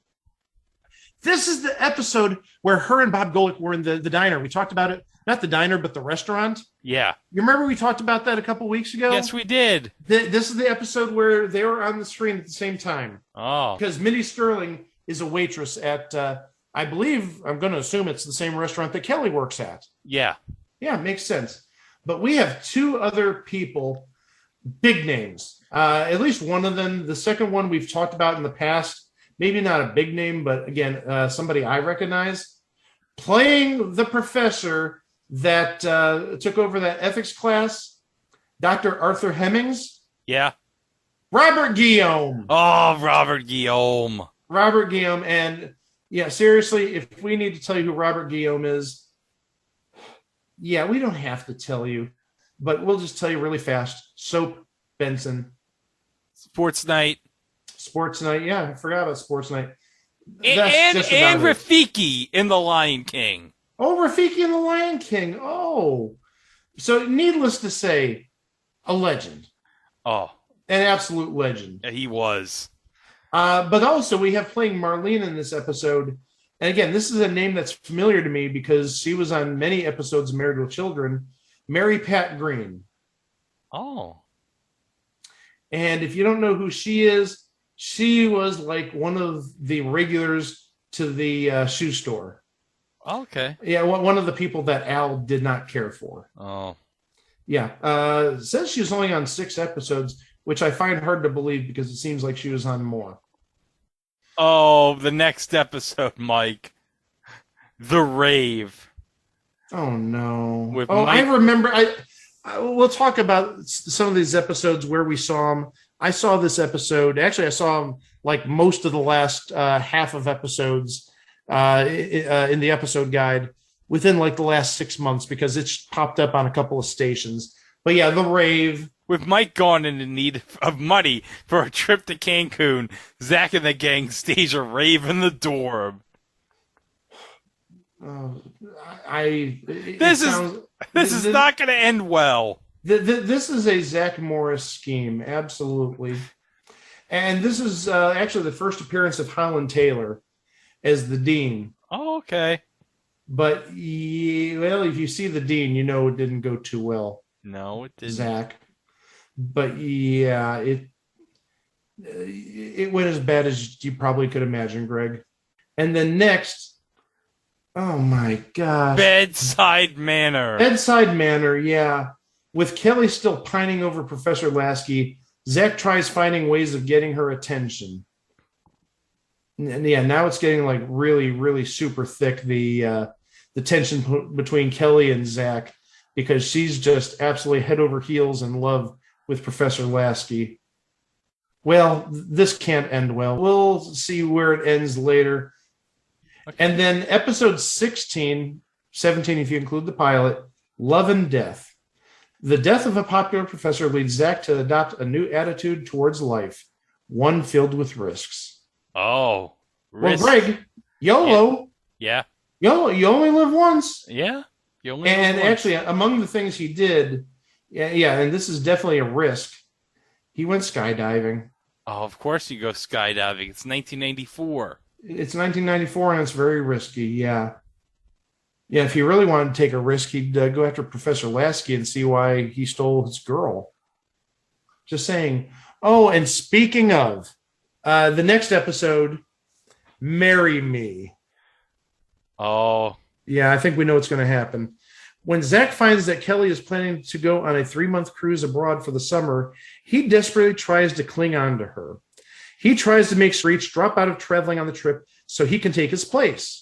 This is the episode where her and Bob Golic were in the diner. We talked about it. Not the diner, but the restaurant. Yeah. You remember we talked about that a couple weeks ago? Yes, we did. This is the episode where they were on the screen at the same time. Oh. Because Mindy Sterling is a waitress at, I believe, I'm going to assume it's the same restaurant that Kelly works at. Yeah. Yeah, makes sense. But we have 2 other people, big names. At least one of them. The second one we've talked about in the past. Maybe not a big name, but again, somebody I recognize. Playing the professor that took over that ethics class, Dr. Arthur Hemmings. Yeah. Robert Guillaume. Oh, Robert Guillaume. Robert Guillaume. And yeah, seriously, if we need to tell you who Robert Guillaume is, yeah, we don't have to tell you, but we'll just tell you really fast. Soap, Benson. Sports Night. Sports Night. Yeah, I forgot about Sports Night. And Rafiki in The Lion King. Oh, Rafiki in The Lion King. Oh. So needless to say, a legend. Oh. An absolute legend. Yeah, he was. But also, we have playing Marlene in this episode. And again, this is a name that's familiar to me because she was on many episodes of Married with Children. Mary Pat Green. Oh. And if you don't know who she is, she was like one of the regulars to the shoe store. Okay. Yeah, one of the people that Al did not care for. Oh. Yeah. Says she was only on 6 episodes. which I find hard to believe because it seems like she was on more. Oh, the next episode, Mike. The Rave. Oh no! With I Mike- remember. We'll talk about some of these episodes where we saw them. I saw this episode. Actually, I saw them like most of the last half of episodes in the episode guide within like the last 6 months because it's popped up on a couple of stations. But yeah, the Rave. With Mike gone and in need of money for a trip to Cancun, Zack and the gang stage a rave in the dorm. This is not going to end well. This is a Zach Morris scheme, absolutely. And this is actually the first appearance of Holland Taylor as the dean. Oh, okay. But, well, if you see the dean, you know it didn't go too well. No, it didn't. Zach. But, yeah, it went as bad as you probably could imagine, Greg. And then next, oh, my gosh. Bayside Manor. Bayside Manor, yeah. With Kelly still pining over Professor Lasky, Zack tries finding ways of getting her attention. And yeah, now it's getting like really, really super thick, the tension between Kelly and Zack, because she's just absolutely head over heels in love with Professor Lasky. Well, this can't end well. We'll see where it ends later. Okay. And then episode 16, 17, if you include the pilot, Love and Death. The death of a popular professor leads Zack to adopt a new attitude towards life, one filled with risks. Oh. Risk. Well, Greg, YOLO. Yeah. YOLO, you only live once. Yeah. You only and live once. Actually, among the things he did, yeah, and this is definitely a risk, he went skydiving. Oh, of course you go skydiving. It's 1994. It's 1994, and it's very risky, yeah. Yeah, if he really wanted to take a risk, he'd go after Professor Lasky and see why he stole his girl. Just saying. Oh, and speaking of, the next episode, Marry Me. Oh. Yeah, I think we know what's going to happen. When Zack finds that Kelly is planning to go on a 3-month cruise abroad for the summer, he desperately tries to cling on to her. He tries to make Screech drop out of traveling on the trip so he can take his place.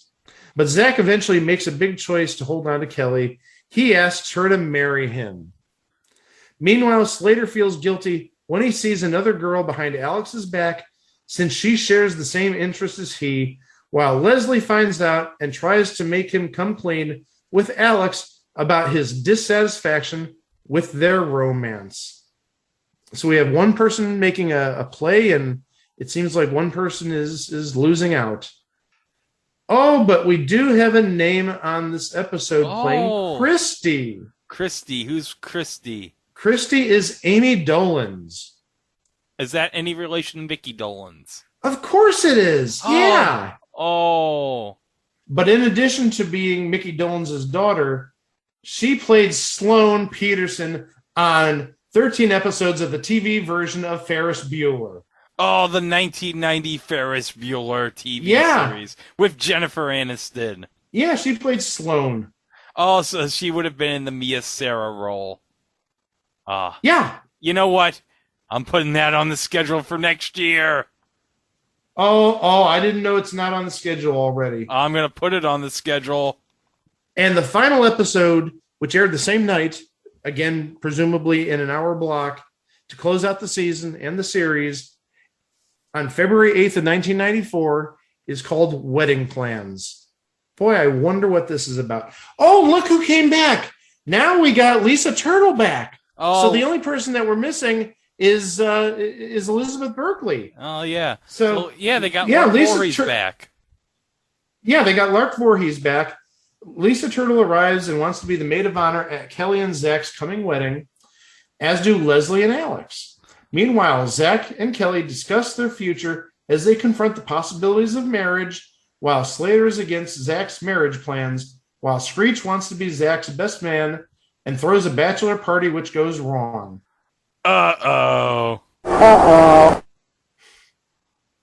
But Zack eventually makes a big choice to hold on to Kelly. He asks her to marry him. Meanwhile, Slater feels guilty when he sees another girl behind Alex's back since she shares the same interests as he, while Leslie finds out and tries to make him come clean with Alex about his dissatisfaction with their romance. So we have one person making a play, and it seems like one person is losing out. Oh, but we do have a name on this episode playing Christy. Christy. Who's Christy? Christy is Amy Dolenz. Is that any relation to Mickey Dolenz? Of course it is. Oh. Yeah. Oh. But in addition to being Mickey Dolenz's daughter, she played Sloane Peterson on 13 episodes of the TV version of Ferris Bueller. Oh, the 1990 Ferris Bueller TV series with Jennifer Aniston. Yeah, she played Sloane. Oh, so she would have been in the Mia Sara role. Yeah. You know what? I'm putting that on the schedule for next year. Oh, I didn't know it's not on the schedule already. I'm going to put it on the schedule. And the final episode, which aired the same night, again, presumably in an hour block, to close out the season and the series, on February 8th of 1994, is called Wedding Plans. Boy, I wonder what this is about. Oh, look who came back. Now we got Lisa Turtle back. Oh. So the only person that we're missing is Elizabeth Berkley. Oh, yeah. So yeah, they got Lark Voorhees back. Yeah, they got Lark Voorhees back. Lisa Turtle arrives and wants to be the maid of honor at Kelly and Zack's coming wedding, as do Leslie and Alex. Meanwhile, Zack and Kelly discuss their future as they confront the possibilities of marriage, while Slater is against Zack's marriage plans, while Screech wants to be Zack's best man and throws a bachelor party which goes wrong. Uh-oh.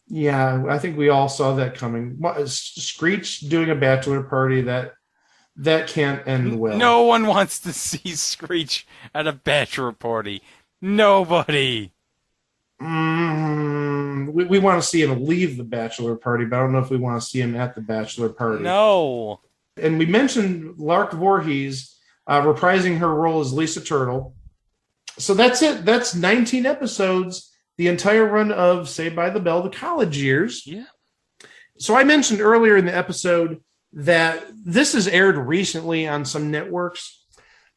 Yeah, I think we all saw that coming. Screech doing a bachelor party, that can't end well. No one wants to see Screech at a bachelor party. Nobody. We want to see him leave the bachelor party, but I don't know if we want to see him at the bachelor party. No. And we mentioned Lark Voorhees reprising her role as Lisa Turtle. So that's it. That's 19 episodes, the entire run of Saved by the Bell, the college years. Yeah. So I mentioned earlier in the episode that this has aired recently on some networks.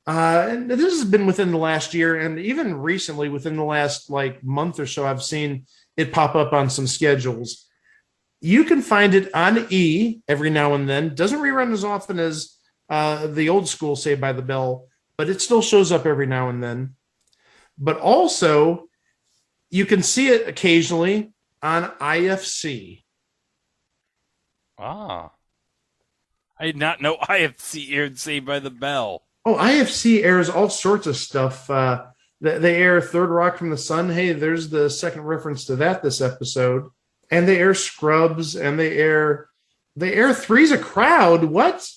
And this has been within the last year, and even recently within the last month or so, I've seen it pop up on some schedules. You can find it on E every now and then. Doesn't rerun as often as the old school Saved by the Bell, but it still shows up every now and then. But also, you can see it occasionally on IFC. Ah. I did not know IFC aired Saved by the Bell. Oh, IFC airs all sorts of stuff. They air Third Rock from the Sun. Hey, there's the second reference to that this episode. And they air Scrubs, and they air Three's a Crowd. What?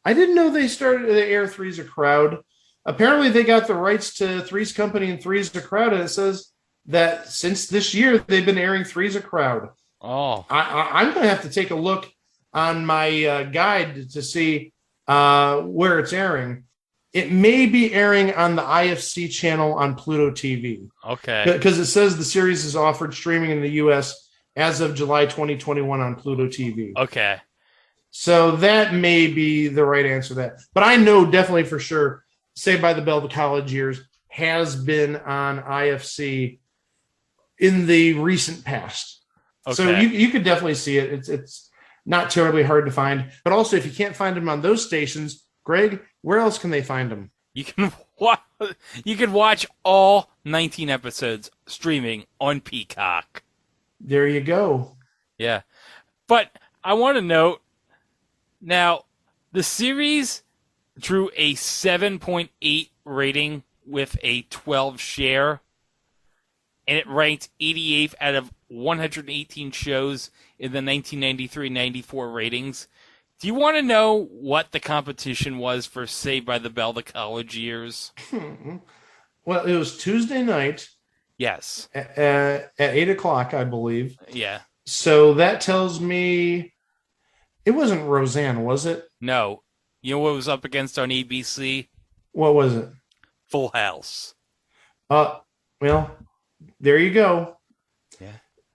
I didn't know they air Three's a Crowd. Apparently, they got the rights to Three's Company and Three's a Crowd, and it says that since this year they've been airing Three's a Crowd. Oh, I'm going to have to take a look on my guide to see where it's airing. It may be airing on the IFC channel on Pluto TV. okay. Because it says the series is offered streaming in the U.S. as of July 2021 on Pluto TV. Okay. So that may be the right answer to that. But I know definitely for sure Saved by the Bell, the college years, has been on IFC in the recent past. Okay. So you could definitely see it. It's not terribly hard to find. But also, if you can't find them on those stations, Greg, where else can they find them? You can watch all 19 episodes streaming on Peacock. There you go. Yeah. But I want to note, now, the series drew a 7.8 rating with a 12 share, and it ranked 88th out of 118 shows in the 1993-94 ratings. Do you want to know what the competition was for Saved by the Bell, the college years? Well, it was Tuesday night Yes. at 8 o'clock, I believe. Yeah. So that tells me it wasn't Roseanne, was it? No. You know what it was up against on ABC? What was it? Full House. Well, there you go. Yeah.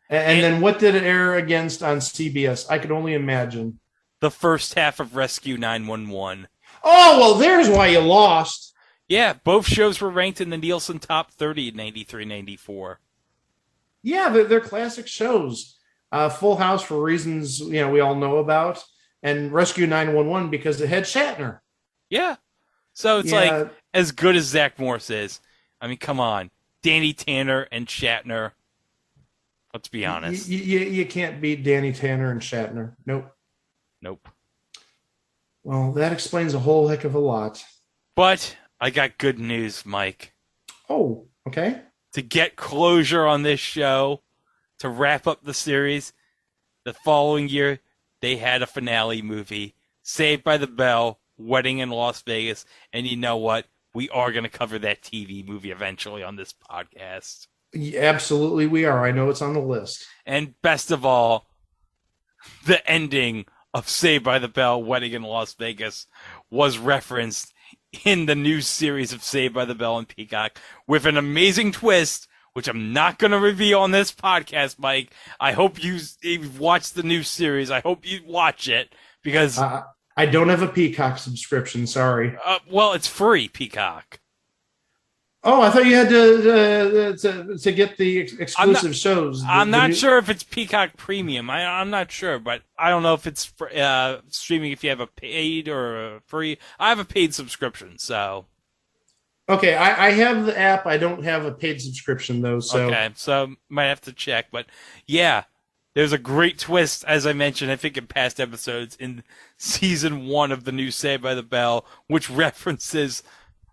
And then what did it air against on CBS? I could only imagine. The first half of Rescue 911. Oh, well, there's why you lost. Yeah, both shows were ranked in the Nielsen Top 30 in 93-94. Yeah, they're classic shows. Full House for reasons we all know about, and Rescue 911 because it had Shatner. Yeah. So it's like as good as Zach Morris is. I mean, come on. Danny Tanner and Shatner. Let's be honest. You can't beat Danny Tanner and Shatner. Nope. Well, that explains a whole heck of a lot. But I got good news, Mike. Oh, okay. To get closure on this show, to wrap up the series, the following year, they had a finale movie, Saved by the Bell, Wedding in Las Vegas. And you know what? We are going to cover that TV movie eventually on this podcast. Yeah, absolutely, we are. I know it's on the list. And best of all, the ending of Saved by the Bell, Wedding in Las Vegas was referenced in the new series of Saved by the Bell and Peacock with an amazing twist, which I'm not going to reveal on this podcast, Mike. I hope you've watched the new series. I hope you watch it because... I don't have a Peacock subscription, sorry. Well, it's free, Peacock. Oh, I thought you had to get the exclusive shows. I'm not sure if it's Peacock Premium. I'm not sure, but I don't know if it's streaming if you have a paid or a free. I have a paid subscription, so. Okay, I have the app. I don't have a paid subscription, though. So. Okay, so might have to check. But, yeah, there's a great twist, as I mentioned, I think in past episodes, in Season 1 of the new Saved by the Bell, which references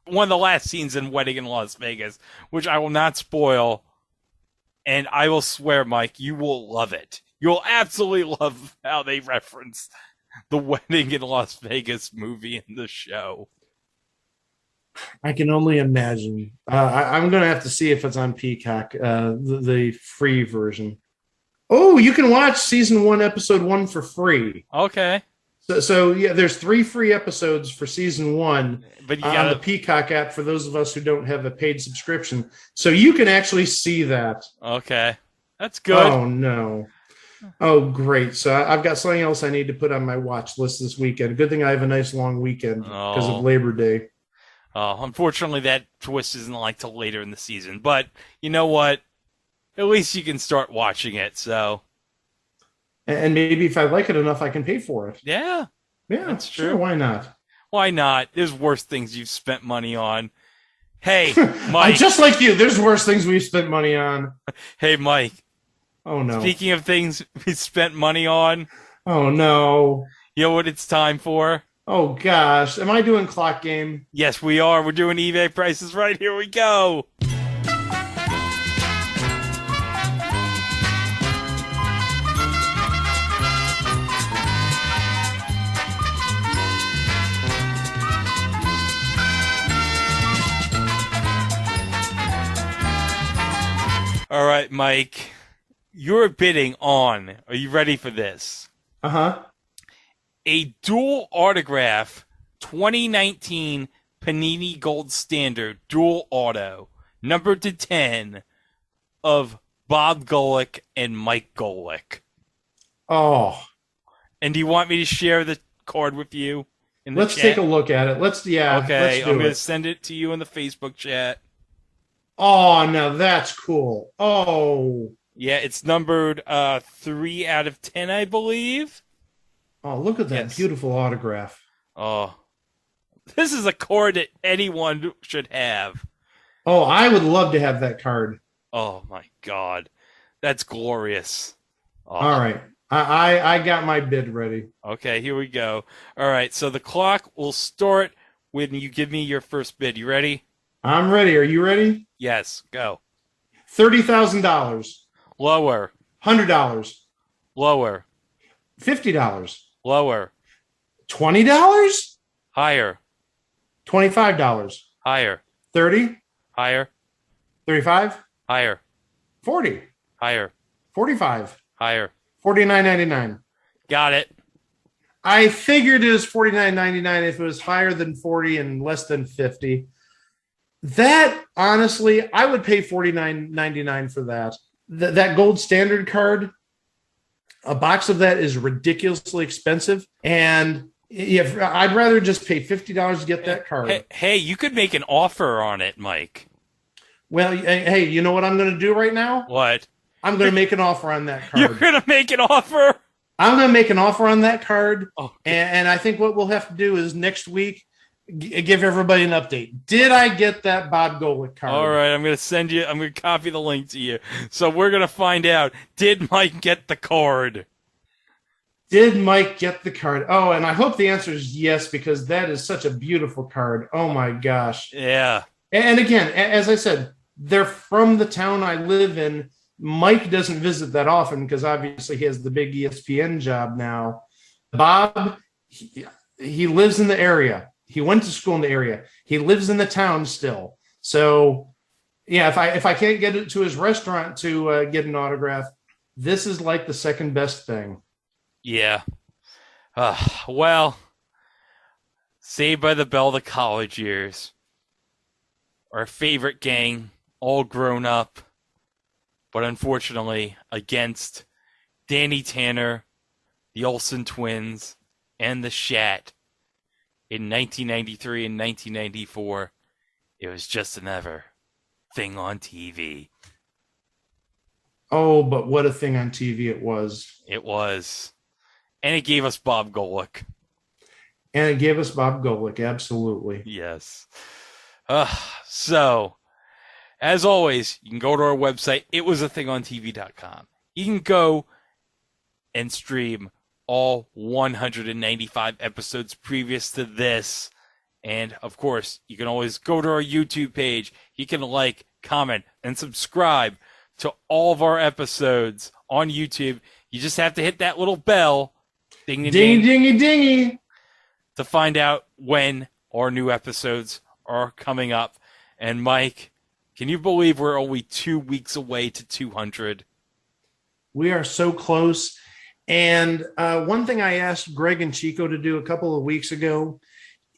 one of the last scenes in Wedding in Las Vegas, which I will not spoil, and I will swear, Mike, you will love it. You'll absolutely love how they reference the Wedding in Las Vegas movie in the show. I can only imagine. I'm going to have to see if it's on Peacock, the free version. Oh, you can watch season 1, episode 1 for free. Okay. So yeah, there's 3 free episodes for season 1 But you on gotta... the Peacock app for those of us who don't have a paid subscription. So you can actually see that. Okay. That's good. Oh, no. Oh, great. So I've got something else I need to put on my watch list this weekend. Good thing I have a nice long weekend because of Labor Day. Unfortunately, that twist isn't like till later in the season. But you know what? At least you can start watching it. So, And maybe if I like it enough, I can pay for it. yeah, Yeah, that's sure. true. Why not? Why not? There's worse things you've spent money on. Hey, Mike. I'm just like you. There's worse things we've spent money on. Hey, Mike. Oh, no. Speaking of things we spent money on, Oh, no. you know what it's time for? Oh, gosh. Am I doing clock game? Yes, we are. We're doing eBay prices right. Here we go. All right, Mike. You're bidding on. Are you ready for this? Uh-huh. A dual autograph 2019 Panini Gold Standard dual auto, numbered to 10, of Bob Golic and Mike Golic. Oh. And do you want me to share the card with you in the Let's chat? take a look at it. Let's Okay, let's do I'm going to it. send it to you in the Facebook chat. Oh, no, that's cool. Oh. Yeah, it's numbered 3 out of 10, I believe. Oh, look at that Yes. beautiful autograph. Oh, this is a card that anyone should have. Oh, I would love to have that card. Oh my God, that's glorious. Oh. All right. I got my bid ready. Okay, here we go. All right, so the clock will start when you give me your first bid. You ready? I'm ready. Are you ready? Yes, go. $30,000. Lower, $100. lower, $50. lower, $20. higher, $25. higher, 30. higher, 35. higher, 40. higher, 45. higher. $49.99. Got it. I figured it was $49.99 if it was higher than 40 and less than 50. That, honestly, I would pay $49.99 for that. That gold standard card, a box of that is ridiculously expensive. And if I'd rather just pay $50 to get that card. Hey, you could make an offer on it, Mike. Well, hey, you know what I'm going to do right now? What? I'm going to make an offer on that You're card. going to make an offer? I'm going to make an offer on that card. Oh, And I think what we'll have to do is next week, give everybody an update. Did I get that Bob Golic card? all right, I'm going to copy the link to you. So we're going to find out, did Mike get the card? Did Mike get the card? Oh, and I hope the answer is yes, because that is such a beautiful card. Oh, my gosh. Yeah. And again, as I said, they're from the town I live in. Mike doesn't visit that often because obviously he has the big ESPN job now. Bob, he lives in the area. He went to school in the area. He lives in the town still. So, yeah, if I can't get it to his restaurant to get an autograph, this is like the second best thing. Yeah. Well, Saved by the Bell, the college years. Our favorite gang, all grown up. But unfortunately, against Danny Tanner, the Olsen twins, and the Shat in 1993 and 1994, it was just another thing on TV. Oh, but what a thing on TV it was. It was. And it gave us Bob Golic. And it gave us Bob Golic, absolutely. Yes. So, as always, you can go to our website, itwasathingontv.com. You can go and stream all 195 episodes previous to this. And, of course, you can always go to our YouTube page. You can like, comment, and subscribe to all of our episodes on YouTube. You just have to hit that little bell, ding, ding, Dingy, ding, dingy, dingy. to find out when our new episodes are coming up. And Mike, can you believe we're only 2 weeks away to 200? We are so close. And one thing I asked Greg and Chico to do a couple of weeks ago,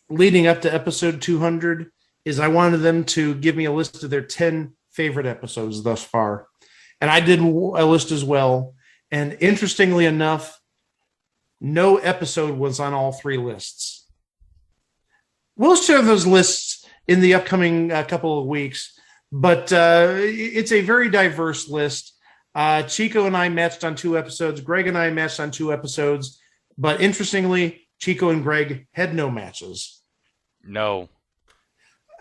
leading up to episode 200, is I wanted them to give me a list of their 10 favorite episodes thus far. And I did a list as well. And interestingly enough, no episode was on all 3 lists. We'll share those lists in the upcoming couple of weeks, but it's a very diverse list. Chico and I matched on 2 episodes. Greg and I matched on 2 episodes. But interestingly, Chico and Greg had no matches. No.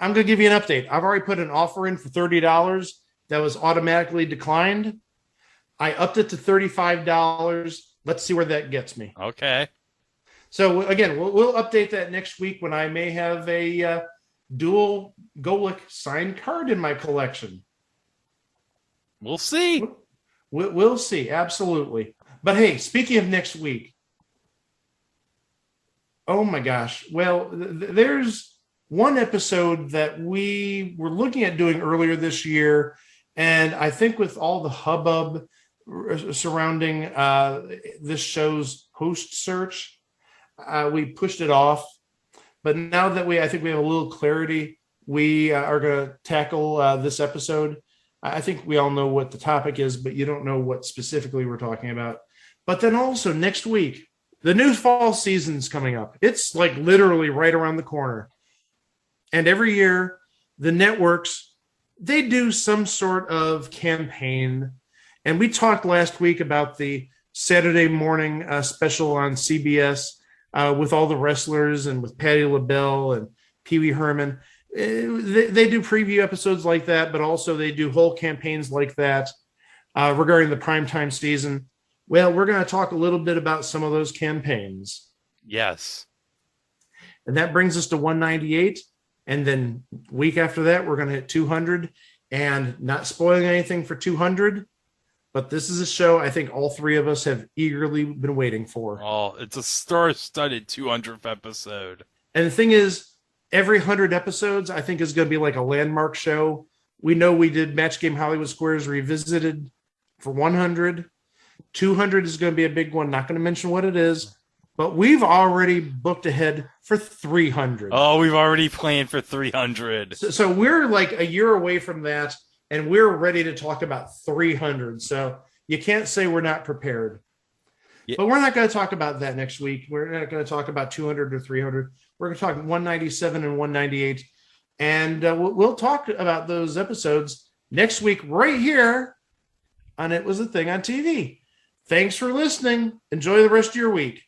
I'm going to give you an update. I've already put an offer in for $30 that was automatically declined. I upped it to $35. Let's see where that gets me. Okay. So again, we'll update that next week when I may have a dual Golic signed card in my collection. We'll see. We'll see. Absolutely. But hey, speaking of next week, oh my gosh. Well, there's one episode that we were looking at doing earlier this year. And I think with all the hubbub surrounding this show's host search, we pushed it off. But now that I think we have a little clarity, we are going to tackle this episode. I think we all know what the topic is, but you don't know what specifically we're talking about. But then also next week, the new fall season's coming up. It's like literally right around the corner. And every year, the networks, they do some sort of campaign. And we talked last week about the Saturday morning special on CBS with all the wrestlers and with Patti LaBelle and Pee Wee Herman. They do preview episodes like that, but also they do whole campaigns like that regarding the primetime season. Well, we're going to talk a little bit about some of those campaigns. Yes. And that brings us to 198. And then week after that, we're going to hit 200. And not spoiling anything for 200, but this is a show I think all 3 of us have eagerly been waiting for. Oh, it's a star-studded 200th episode. And the thing is, every 100 episodes, I think, is going to be like a landmark show. We know we did Match Game Hollywood Squares Revisited for 100. 200 is going to be a big one. Not going to mention what it is, but we've already booked ahead for 300. Oh, we've already planned for 300. So we're like a year away from that, and we're ready to talk about 300. So you can't say we're not prepared. Yeah. But we're not going to talk about that next week. We're not going to talk about 200 or 300. We're going to talk 197 and 198. And we'll talk about those episodes next week right here on It Was a Thing on TV. Thanks for listening. Enjoy the rest of your week.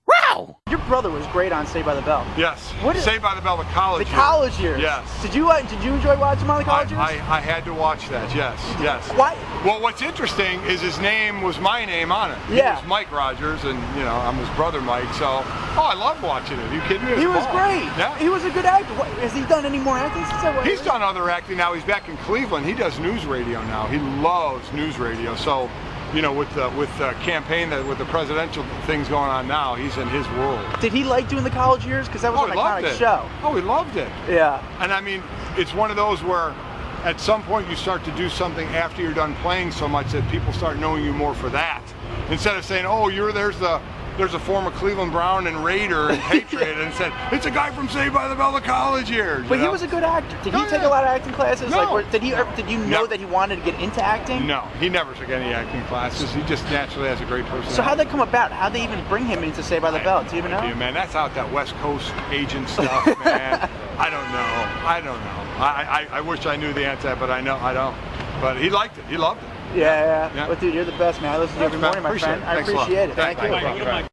Wow! Your brother was great on Saved by the Bell. Yes. Saved by the Bell, the college years. The college years. Yes. Did you enjoy watching him on the college years? I had to watch that. Yes. Yes. Why? Well, what's interesting is his name was my name on it. Yeah. He was Mike Rogers, and I'm his brother Mike. So, I love watching it. Are you kidding me? He was great. Yeah. He was a good actor. Has he done any more acting since that? He's done other acting now. He's back in Cleveland. He does news radio now. He loves news radio. So, with the campaign, with the presidential things going on now, he's in his world. Did he like doing the college years? Because that was an iconic show. Oh, he loved it. Yeah. And I mean, it's one of those where at some point you start to do something after you're done playing so much that people start knowing you more for that. Instead of saying, oh, there's a former Cleveland Brown and Raider and Patriot, and said, it's a guy from Saved by the Bell, the college years. But he was a good actor. Did he take a lot of acting classes? No. Like, did you know that he wanted to get into acting? No, he never took any acting classes. He just naturally has a great personality. So how'd that come about? How'd they even bring him into Saved by the Bell? Do you even know? Man, that's out that West Coast agent stuff, man. I don't know. I wish I knew the answer, but I don't. But he liked it. He loved it. Yeah. But dude, you're the best, man. I listen to you every morning, my friend. I appreciate it. Thank you.